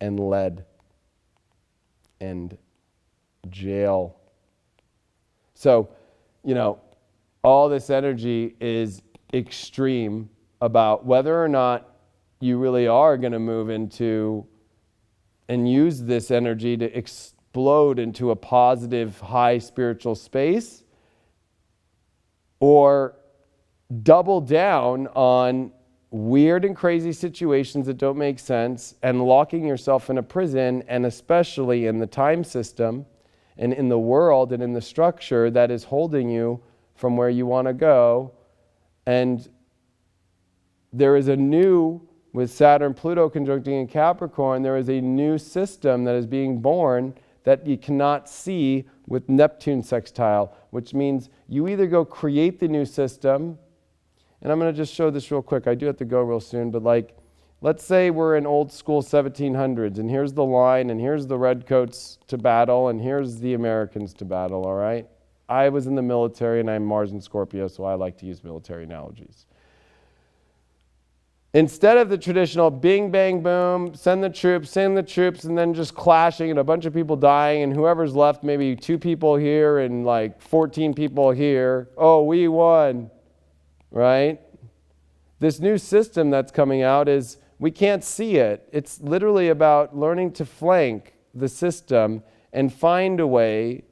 And lead. And jail. So, all this energy is extreme about whether or not you really are going to move into and use this energy to explode into a positive, high spiritual space, or double down on weird and crazy situations that don't make sense and locking yourself in a prison, and especially in the time system and in the world and in the structure that is holding you from where you want to go. And there is a new, with Saturn, Pluto conjuncting in Capricorn, there is a new system that is being born that you cannot see with Neptune sextile, which means you either go create the new system, and I'm going to just show this real quick. I do have to go real soon, but let's say we're in old school 1700s, and here's the line, and here's the redcoats to battle, and here's the Americans to battle, all right? I was in the military, and I'm Mars and Scorpio, so I like to use military analogies. Instead of the traditional bing, bang, boom, send the troops, and then just clashing and a bunch of people dying, and whoever's left, maybe 2 people here and 14 people here. Oh, we won, right? This new system that's coming out is, we can't see it. It's literally about learning to flank the system and find a way,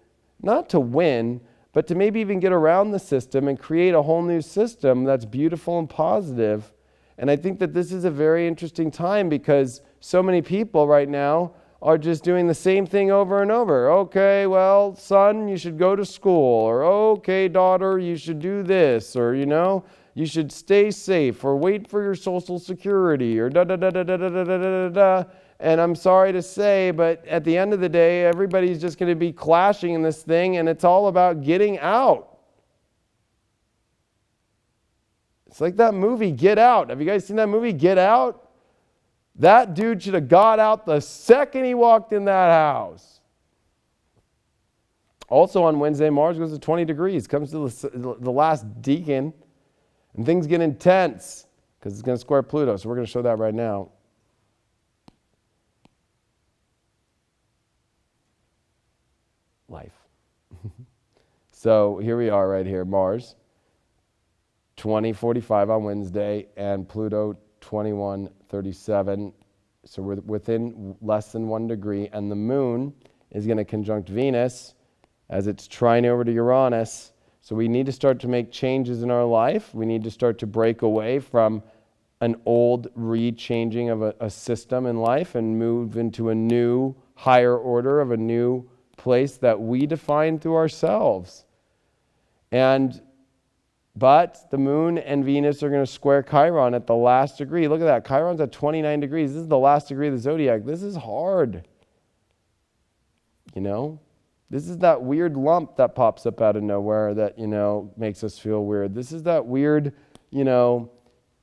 not to win, but to maybe even get around the system and create a whole new system that's beautiful and positive. And I think that this is a very interesting time because so many people right now are just doing the same thing over and over. Okay, well, son, you should go to school. Or, okay, daughter, you should do this. Or, you should stay safe. Or wait for your Social Security. Or da-da-da-da-da-da-da-da-da. And I'm sorry to say, but at the end of the day, everybody's just going to be clashing in this thing, and it's all about getting out. It's like that movie, Get Out. Have you guys seen that movie, Get Out? That dude should have got out the second he walked in that house. Also on Wednesday, Mars goes to 20 degrees, comes to the last decan, and things get intense because it's going to square Pluto. So we're going to show that right now. Life. So here we are right here, Mars, 20:45 on Wednesday, and Pluto 21:37. So we're within less than 1 degree, and the moon is going to conjunct Venus as it's trine over to Uranus. So we need to start to make changes in our life. We need to start to break away from an old re-changing of a system in life and move into a new higher order of a new place that we define through ourselves. But the moon and Venus are going to square Chiron at the last degree. Look at that. Chiron's at 29 degrees. This is the last degree of the zodiac. This is hard. This is that weird lump that pops up out of nowhere that, makes us feel weird. This is that weird,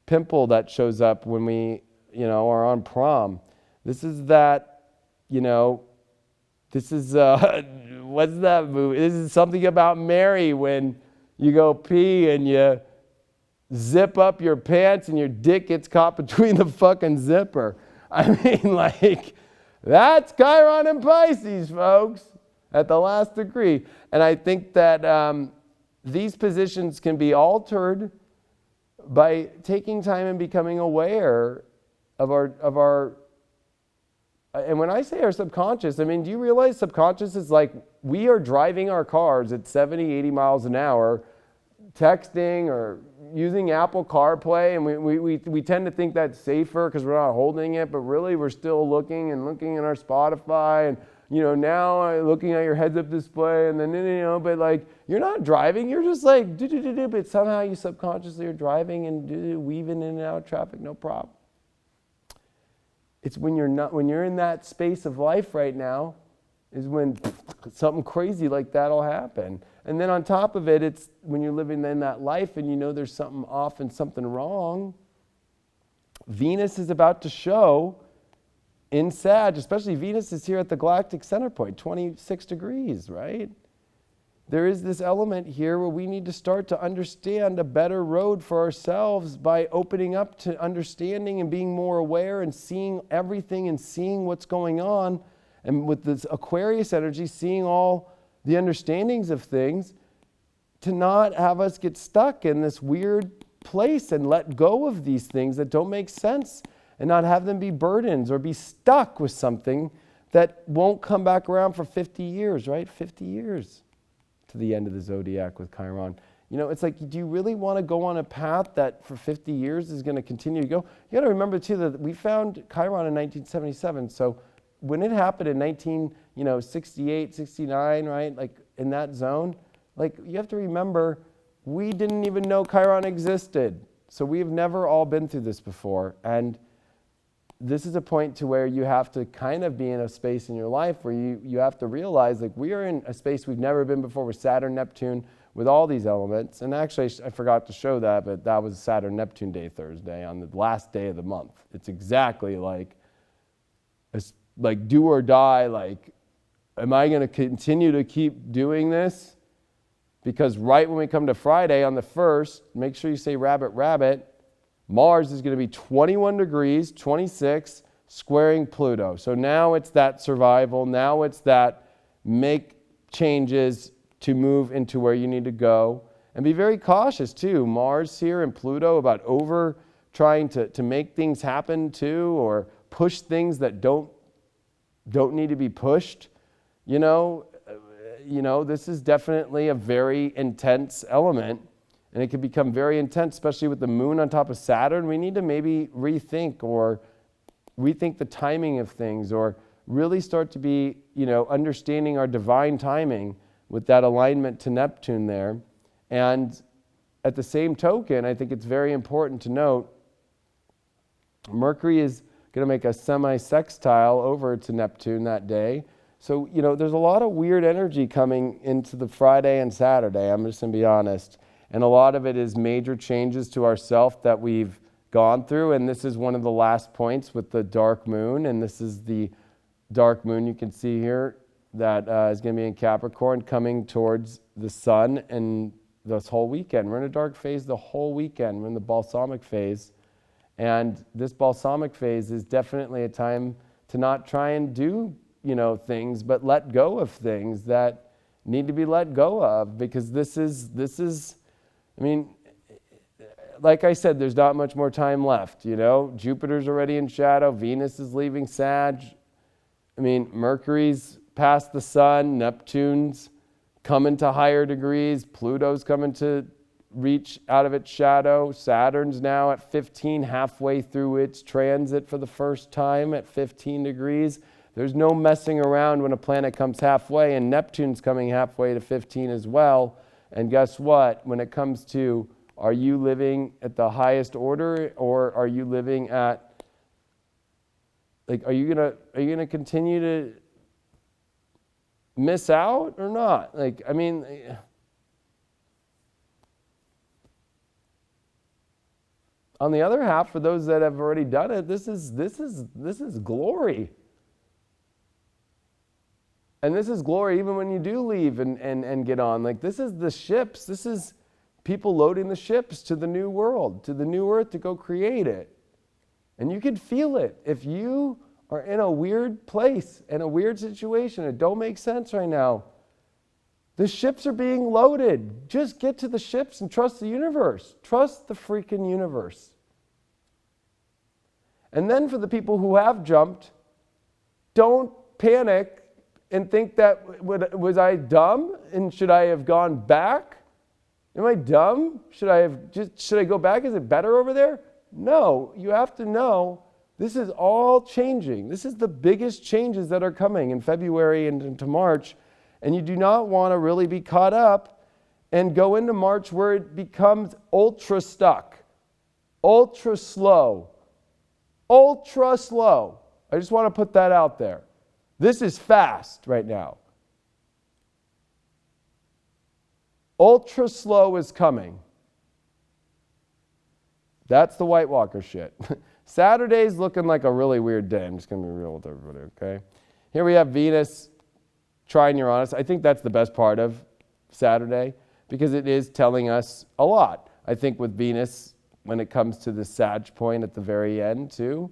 pimple that shows up when we, are on prom. This is that, this is, what's that movie? This is Something About Mary when you go pee and you zip up your pants and your dick gets caught between the fucking zipper. I mean, that's Chiron and Pisces, folks, at the last degree. And I think that these positions can be altered by taking time and becoming aware of our and when I say our subconscious, do you realize subconscious is like we are driving our cars at 70, 80 miles an hour, texting or using Apple CarPlay, and we tend to think that's safer because we're not holding it, but really we're still looking in our Spotify and, now looking at your heads-up display, and then, but you're not driving, you're just but somehow you subconsciously are driving and weaving in and out of traffic, no problem. It's when you're in that space of life right now is when something crazy like that'll happen. And then on top of it, it's when you're living in that life and there's something off and something wrong. Venus is about to show in Sag, especially Venus is here at the galactic center point, 26 degrees, right? There is this element here where we need to start to understand a better road for ourselves by opening up to understanding and being more aware and seeing everything and seeing what's going on. And with this Aquarius energy, seeing all the understandings of things, to not have us get stuck in this weird place and let go of these things that don't make sense and not have them be burdens or be stuck with something that won't come back around for 50 years, right? 50 years. To the end of the zodiac with Chiron. It's like, do you really want to go on a path that for 50 years is going to continue to go? You got to remember too that we found Chiron in 1977. So when it happened in 1968, 69, right? In that zone, you have to remember we didn't even know Chiron existed. So we have never all been through this before. And this is a point to where you have to kind of be in a space in your life where you have to realize we are in a space we've never been before with Saturn, Neptune, with all these elements. And actually, I forgot to show that, but that was Saturn, Neptune Day Thursday on the last day of the month. It's exactly like do or die, am I going to continue to keep doing this? Because right when we come to Friday on the 1st, make sure you say rabbit, rabbit, Mars is going to be 21 degrees, 26, squaring Pluto. So now it's that survival. Now it's that make changes to move into where you need to go. And be very cautious too. Mars here and Pluto about over trying to make things happen too, or push things that don't need to be pushed. this is definitely a very intense element, and it can become very intense, especially with the moon on top of Saturn. We need to maybe rethink the timing of things, or really start to be, understanding our divine timing with that alignment to Neptune there. And at the same token, I think it's very important to note, Mercury is going to make a semi-sextile over to Neptune that day. So, there's a lot of weird energy coming into the Friday and Saturday, I'm just going to be honest. And a lot of it is major changes to ourself that we've gone through. And this is one of the last points with the dark moon. And this is the dark moon you can see here that is going to be in Capricorn, coming towards the sun. And this whole weekend, we're in a dark phase the whole weekend. We're in the balsamic phase. And this balsamic phase is definitely a time to not try and do, things, but let go of things that need to be let go of. Because this is, like I said, there's not much more time left, Jupiter's already in shadow, Venus is leaving Sag. Mercury's past the sun, Neptune's coming to higher degrees, Pluto's coming to reach out of its shadow, Saturn's now at 15, halfway through its transit for the first time at 15 degrees. There's no messing around when a planet comes halfway, and Neptune's coming halfway to 15 as well. And guess what? When it comes to, are you living at the highest order, or are you living at, are you gonna continue to miss out or not? On the other half, for those that have already done it, this is glory. And this is glory even when you do leave and get on. This is the ships. This is people loading the ships to the new world, to the new earth, to go create it. And you can feel it. If you are in a weird place, in a weird situation, it don't make sense right now, the ships are being loaded. Just get to the ships and trust the universe. Trust the freaking universe. And then for the people who have jumped, don't panic and think that, was I dumb? And should I have gone back? Am I dumb? Should I go back? Is it better over there? No, you have to know this is all changing. This is the biggest changes that are coming in February and into March. And you do not want to really be caught up and go into March where it becomes ultra stuck, ultra slow, ultra slow. I just want to put that out there. This is fast right now. Ultra slow is coming. That's the White Walker shit. Saturday's looking like a really weird day. I'm just going to be real with everybody, okay? Here we have Venus trine Uranus. I think that's the best part of Saturday because it is telling us a lot. I think with Venus, when it comes to the Sag point at the very end too,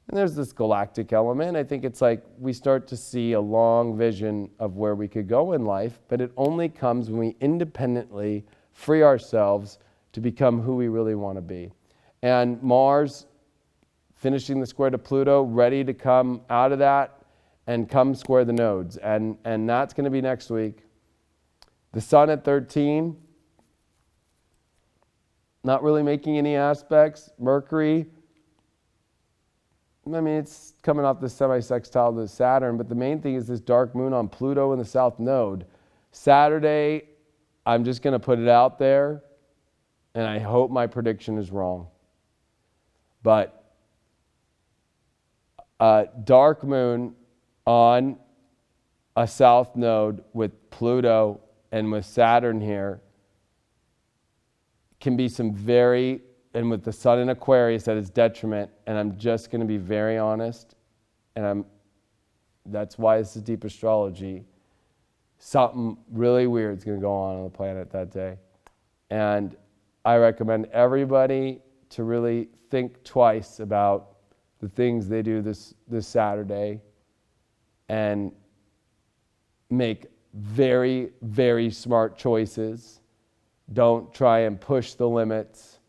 and there's this galactic element, I think it's like we start to see a long vision of where we could go in life, but it only comes when we independently free ourselves to become who we really want to be. And Mars finishing the square to Pluto, ready to come out of that and come square the nodes. And that's going to be next week. The Sun at 13, not really making any aspects. Mercury, it's coming off the semi-sextile to Saturn, but the main thing is this dark moon on Pluto in the south node. Saturday, I'm just going to put it out there, and I hope my prediction is wrong. But dark moon on a south node with Pluto and with Saturn here can be some very, and with the sun in Aquarius at its detriment, and I'm just going to be very honest, and that's why this is deep astrology, something really weird is going to go on the planet that day. And I recommend everybody to really think twice about the things they do this Saturday and make very, very smart choices. Don't try and push the limits.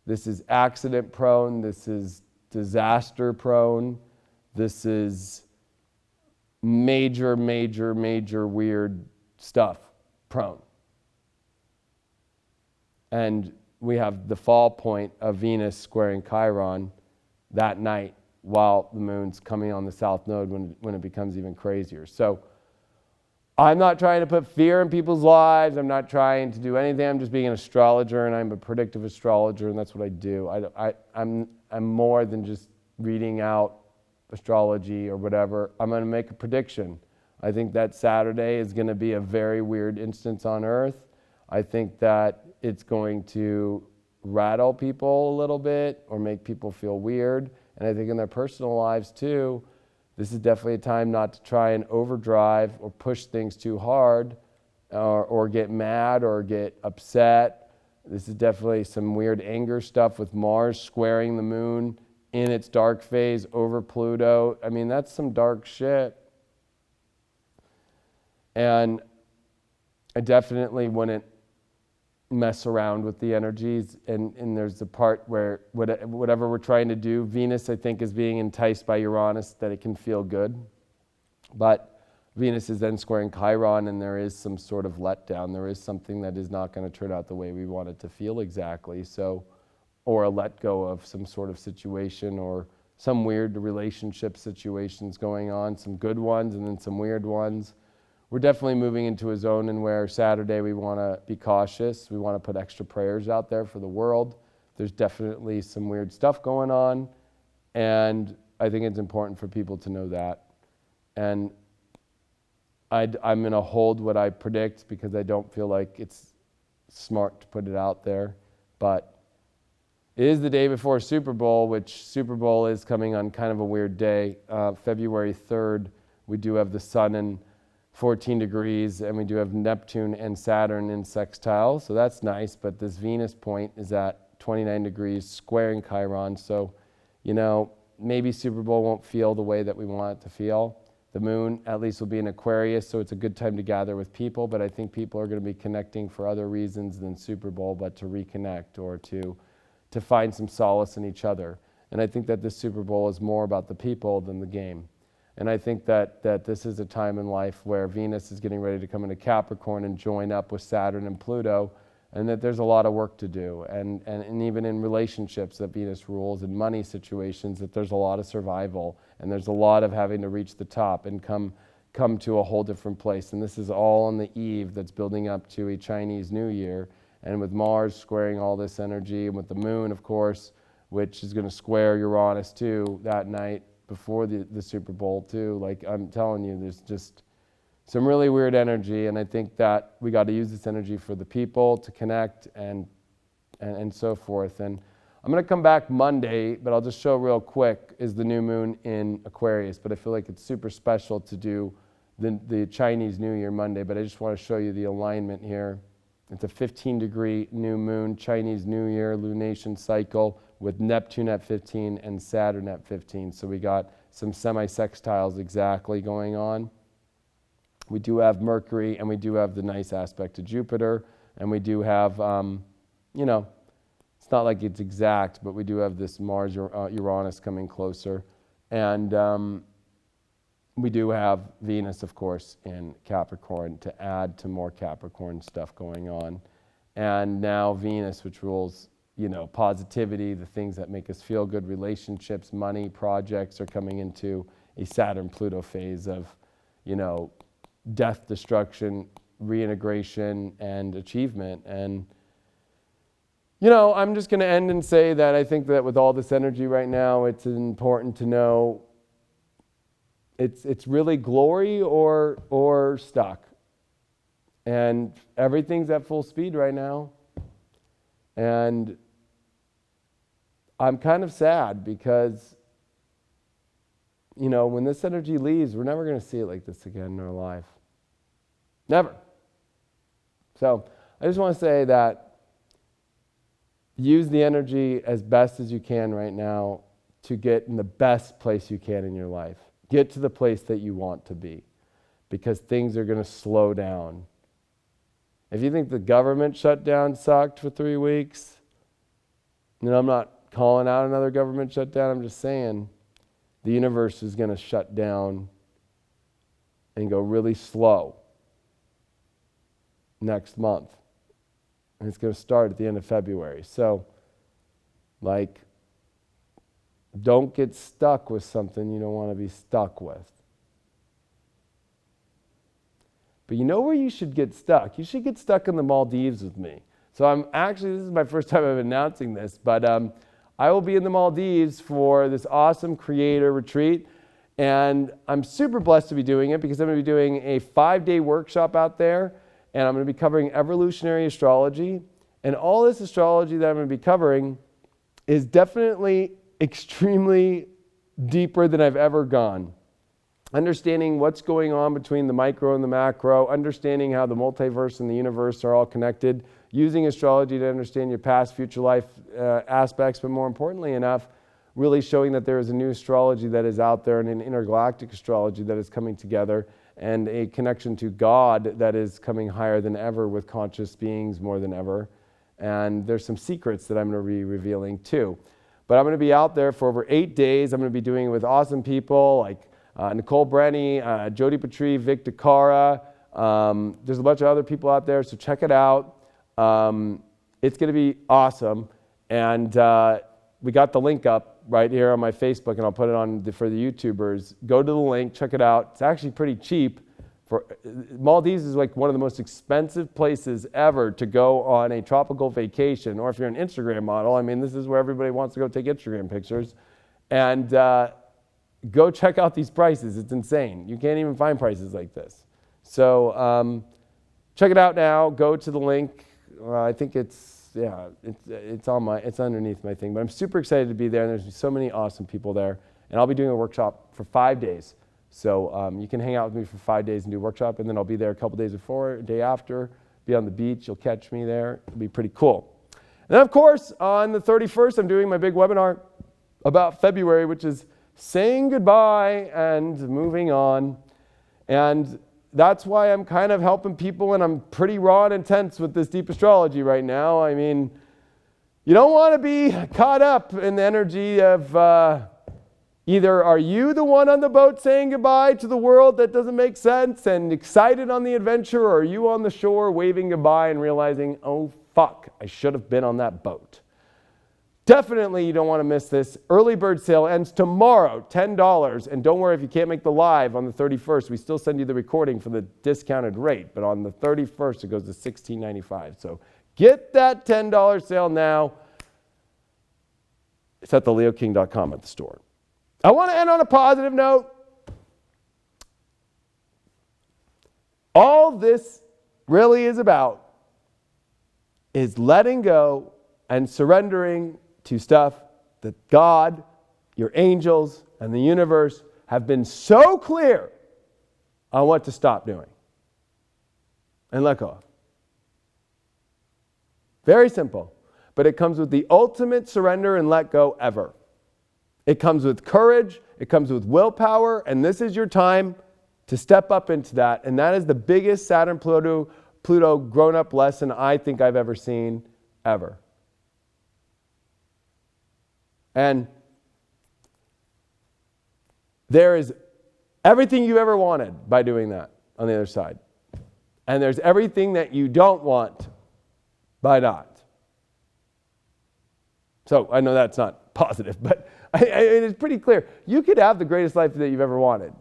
This is accident prone. This is disaster prone. This is major, major, major weird stuff prone. And we have the fall point of Venus squaring Chiron that night while the moon's coming on the south node when it becomes even crazier. So I'm not trying to put fear in people's lives. I'm not trying to do anything. I'm just being an astrologer, and I'm a predictive astrologer, and that's what I do. I'm more than just reading out astrology or whatever. I'm going to make a prediction. I think that Saturday is going to be a very weird instance on Earth. I think that it's going to rattle people a little bit or make people feel weird. And I think in their personal lives too, this is definitely a time not to try and overdrive or push things too hard or get mad or get upset. This is definitely some weird anger stuff with Mars squaring the moon in its dark phase over Pluto. I mean, that's some dark shit. And I definitely wouldn't mess around with the energies. And there's the part where whatever we're trying to do, Venus, I think, is being enticed by Uranus, that it can feel good. But Venus is then squaring Chiron, and there is some sort of letdown. There is something that is not going to turn out the way we want it to feel exactly. So, or a let go of some sort of situation, or some weird relationship situations going on, some good ones and then some weird ones. We're definitely moving into a zone in where Saturday we want to be cautious. We want to put extra prayers out there for the world. There's definitely some weird stuff going on, and I think it's important for people to know that. And I'm going to hold what I predict because I don't feel like it's smart to put it out there. But it is the day before Super Bowl, which Super Bowl is coming on kind of a weird day. February 3rd, we do have the sun in 14 degrees, and we do have Neptune and Saturn in sextile, so that's nice. But this Venus point is at 29 degrees, squaring Chiron. So, you know, maybe Super Bowl won't feel the way that we want it to feel. The moon, at least, will be in Aquarius, so it's a good time to gather with people. But I think people are going to be connecting for other reasons than Super Bowl, but to reconnect or to find some solace in each other. And I think that this Super Bowl is more about the people than the game. And I think that this is a time in life where Venus is getting ready to come into Capricorn and join up with Saturn and Pluto, and that there's a lot of work to do. And even in relationships that Venus rules, and money situations, that there's a lot of survival, and there's a lot of having to reach the top and come to a whole different place. And this is all on the eve that's building up to a Chinese New Year. And with Mars squaring all this energy, and with the moon, of course, which is going to square Uranus too that night, before the Super Bowl too. Like, I'm telling you, there's just some really weird energy, and I think that we got to use this energy for the people to connect and so forth. And I'm going to come back Monday, but I'll just show real quick is the new moon in Aquarius. But I feel like it's super special to do the Chinese New Year Monday, but I just want to show you the alignment here. It's a 15-degree new moon, Chinese New Year, lunation cycle, with Neptune at 15 and Saturn at 15. So we got some semi-sextiles exactly going on. We do have Mercury, and we do have the nice aspect to Jupiter, and we do have, you know, it's not like it's exact, but we do have this Mars Uranus coming closer. And we do have Venus, of course, in Capricorn to add to more Capricorn stuff going on. And now Venus, which rules, you know, positivity, the things that make us feel good, relationships, money, projects, are coming into a Saturn-Pluto phase of, you know, death, destruction, reintegration, and achievement. And, you know, I'm just going to end and say that I think that with all this energy right now, it's important to know it's really glory or stuck. And everything's at full speed right now. And I'm kind of sad because, you know, when this energy leaves, we're never going to see it like this again in our life. Never. So I just want to say that use the energy as best as you can right now to get in the best place you can in your life. Get to the place that you want to be, because things are going to slow down. If you think the government shutdown sucked for 3 weeks, and I'm not calling out another government shutdown, I'm just saying the universe is going to shut down and go really slow. next month. And it's going to start at the end of February. So, like, don't get stuck with something you don't want to be stuck with. But you know where you should get stuck? You should get stuck in the Maldives with me. So this is my first time I'm announcing this, but I will be in the Maldives for this awesome creator retreat. And I'm super blessed to be doing it because I'm going to be doing a 5-day workshop out there. And I'm going to be covering evolutionary astrology. And all this astrology that I'm going to be covering is definitely extremely deeper than I've ever gone. Understanding what's going on between the micro and the macro, understanding how the multiverse and the universe are all connected, using astrology to understand your past, future life aspects, but more importantly enough, really showing that there is a new astrology that is out there and an intergalactic astrology that is coming together and a connection to God that is coming higher than ever with conscious beings more than ever. And there's some secrets that I'm going to be revealing too. But I'm going to be out there for over 8 days. I'm going to be doing it with awesome people like Nicole Brenny, Jody Petrie, Vic DeCara. There's a bunch of other people out there, so check it out. It's going to be awesome. And we got the link up right here on my Facebook, and I'll put it on for the YouTubers. Go to the link, check it out. It's actually pretty cheap. Maldives is like one of the most expensive places ever to go on a tropical vacation, or if you're an Instagram model, I mean, this is where everybody wants to go take Instagram pictures. And go check out these prices. It's insane. You can't even find prices like this. So check it out now. Go to the link. I think it's underneath my thing. But I'm super excited to be there, and there's so many awesome people there. And I'll be doing a workshop for 5 days. So you can hang out with me for 5 days and do a workshop, and then I'll be there a couple days before, a day after, be on the beach. You'll catch me there. It'll be pretty cool. And then, of course, on the 31st, I'm doing my big webinar about February, which is saying goodbye and moving on. And that's why I'm kind of helping people, and I'm pretty raw and intense with this deep astrology right now. I mean, you don't want to be caught up in the energy of either are you the one on the boat saying goodbye to the world that doesn't make sense and excited on the adventure, or are you on the shore waving goodbye and realizing, oh, fuck, I should have been on that boat. Definitely you don't want to miss this. Early bird sale ends tomorrow, $10. And don't worry if you can't make the live on the 31st. We still send you the recording for the discounted rate. But on the 31st, it goes to $16.95. So get that $10 sale now. It's at theleoking.com at the store. I want to end on a positive note. All this really is about is letting go and surrendering to stuff that God, your angels, and the universe have been so clear on what to stop doing and let go of. Very simple, but it comes with the ultimate surrender and let go ever. It comes with courage, it comes with willpower, and this is your time to step up into that. And that is the biggest Saturn-Pluto grown-up lesson I think I've ever seen, ever. And there is everything you ever wanted by doing that on the other side. And there's everything that you don't want by not. So I know that's not positive, but it's pretty clear. You could have the greatest life that you've ever wanted.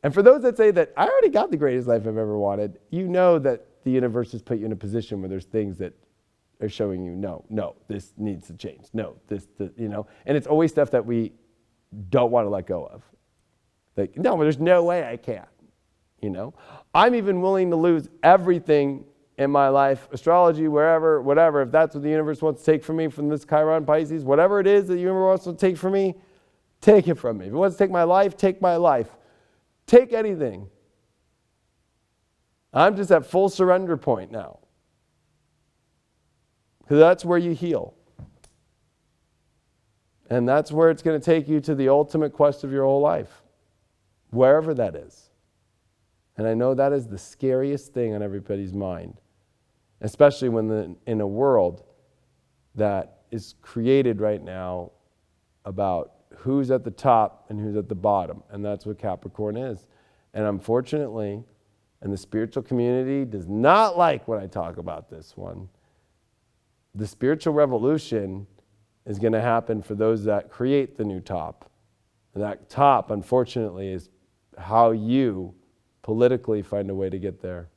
And for those that say that I already got the greatest life I've ever wanted, you know that the universe has put you in a position where there's things that are showing you, no, this needs to change. No, this, and it's always stuff that we don't want to let go of. Like, no, there's no way I can, I'm even willing to lose everything in my life, astrology, wherever, whatever, if that's what the universe wants to take from me from this Chiron Pisces, whatever it is that the universe wants to take from me, take it from me. If it wants to take my life, take my life. Take anything. I'm just at full surrender point now. Because that's where you heal. And that's where it's going to take you to the ultimate quest of your whole life. Wherever that is. And I know that is the scariest thing on everybody's mind. Especially when in a world that is created right now about who's at the top and who's at the bottom. And that's what Capricorn is. And unfortunately, And the spiritual community does not like when I talk about this one. The spiritual revolution is going to happen for those that create the new top. And that top, unfortunately, is how you politically find a way to get there,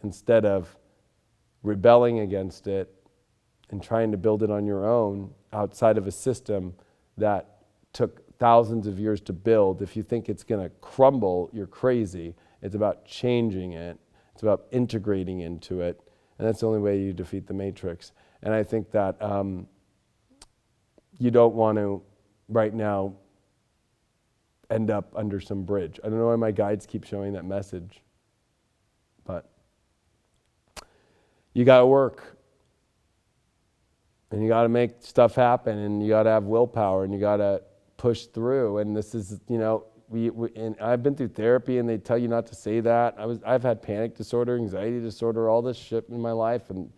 instead of rebelling against it and trying to build it on your own outside of a system that took thousands of years to build. If you think it's going to crumble, you're crazy. It's about changing it. It's about integrating into it. And that's the only way you defeat the matrix. And I think that you don't want to, right now, end up under some bridge. I don't know why my guides keep showing that message, but you got to work. And you got to make stuff happen, and you got to have willpower, and you got to push through. And this is, you know, and I've been through therapy, and they tell you not to say that. I've had panic disorder, anxiety disorder, all this shit in my life. And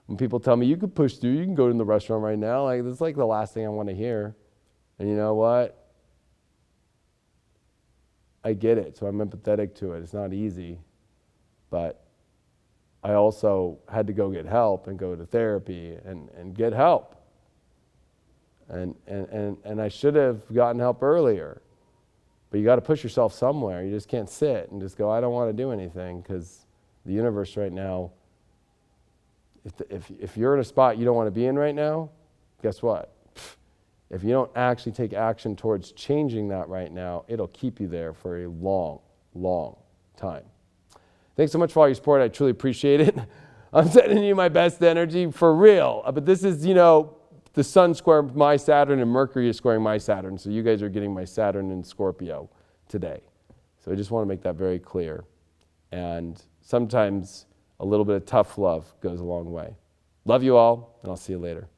when people tell me you could push through, you can go in the restaurant right now, like that's like the last thing I want to hear. And you know what? I get it, so I'm empathetic to it. It's not easy, but I also had to go get help and go to therapy and get help. And I should have gotten help earlier. But you got to push yourself somewhere. You just can't sit and just go, I don't want to do anything, because the universe right now, if you're in a spot you don't want to be in right now, guess what? If you don't actually take action towards changing that right now, it'll keep you there for a long, long time. Thanks so much for all your support. I truly appreciate it. I'm sending you my best energy for real. But this is, you know, the sun square my Saturn and Mercury is squaring my Saturn. So you guys are getting my Saturn in Scorpio today. So I just want to make that very clear. And sometimes a little bit of tough love goes a long way. Love you all, and I'll see you later.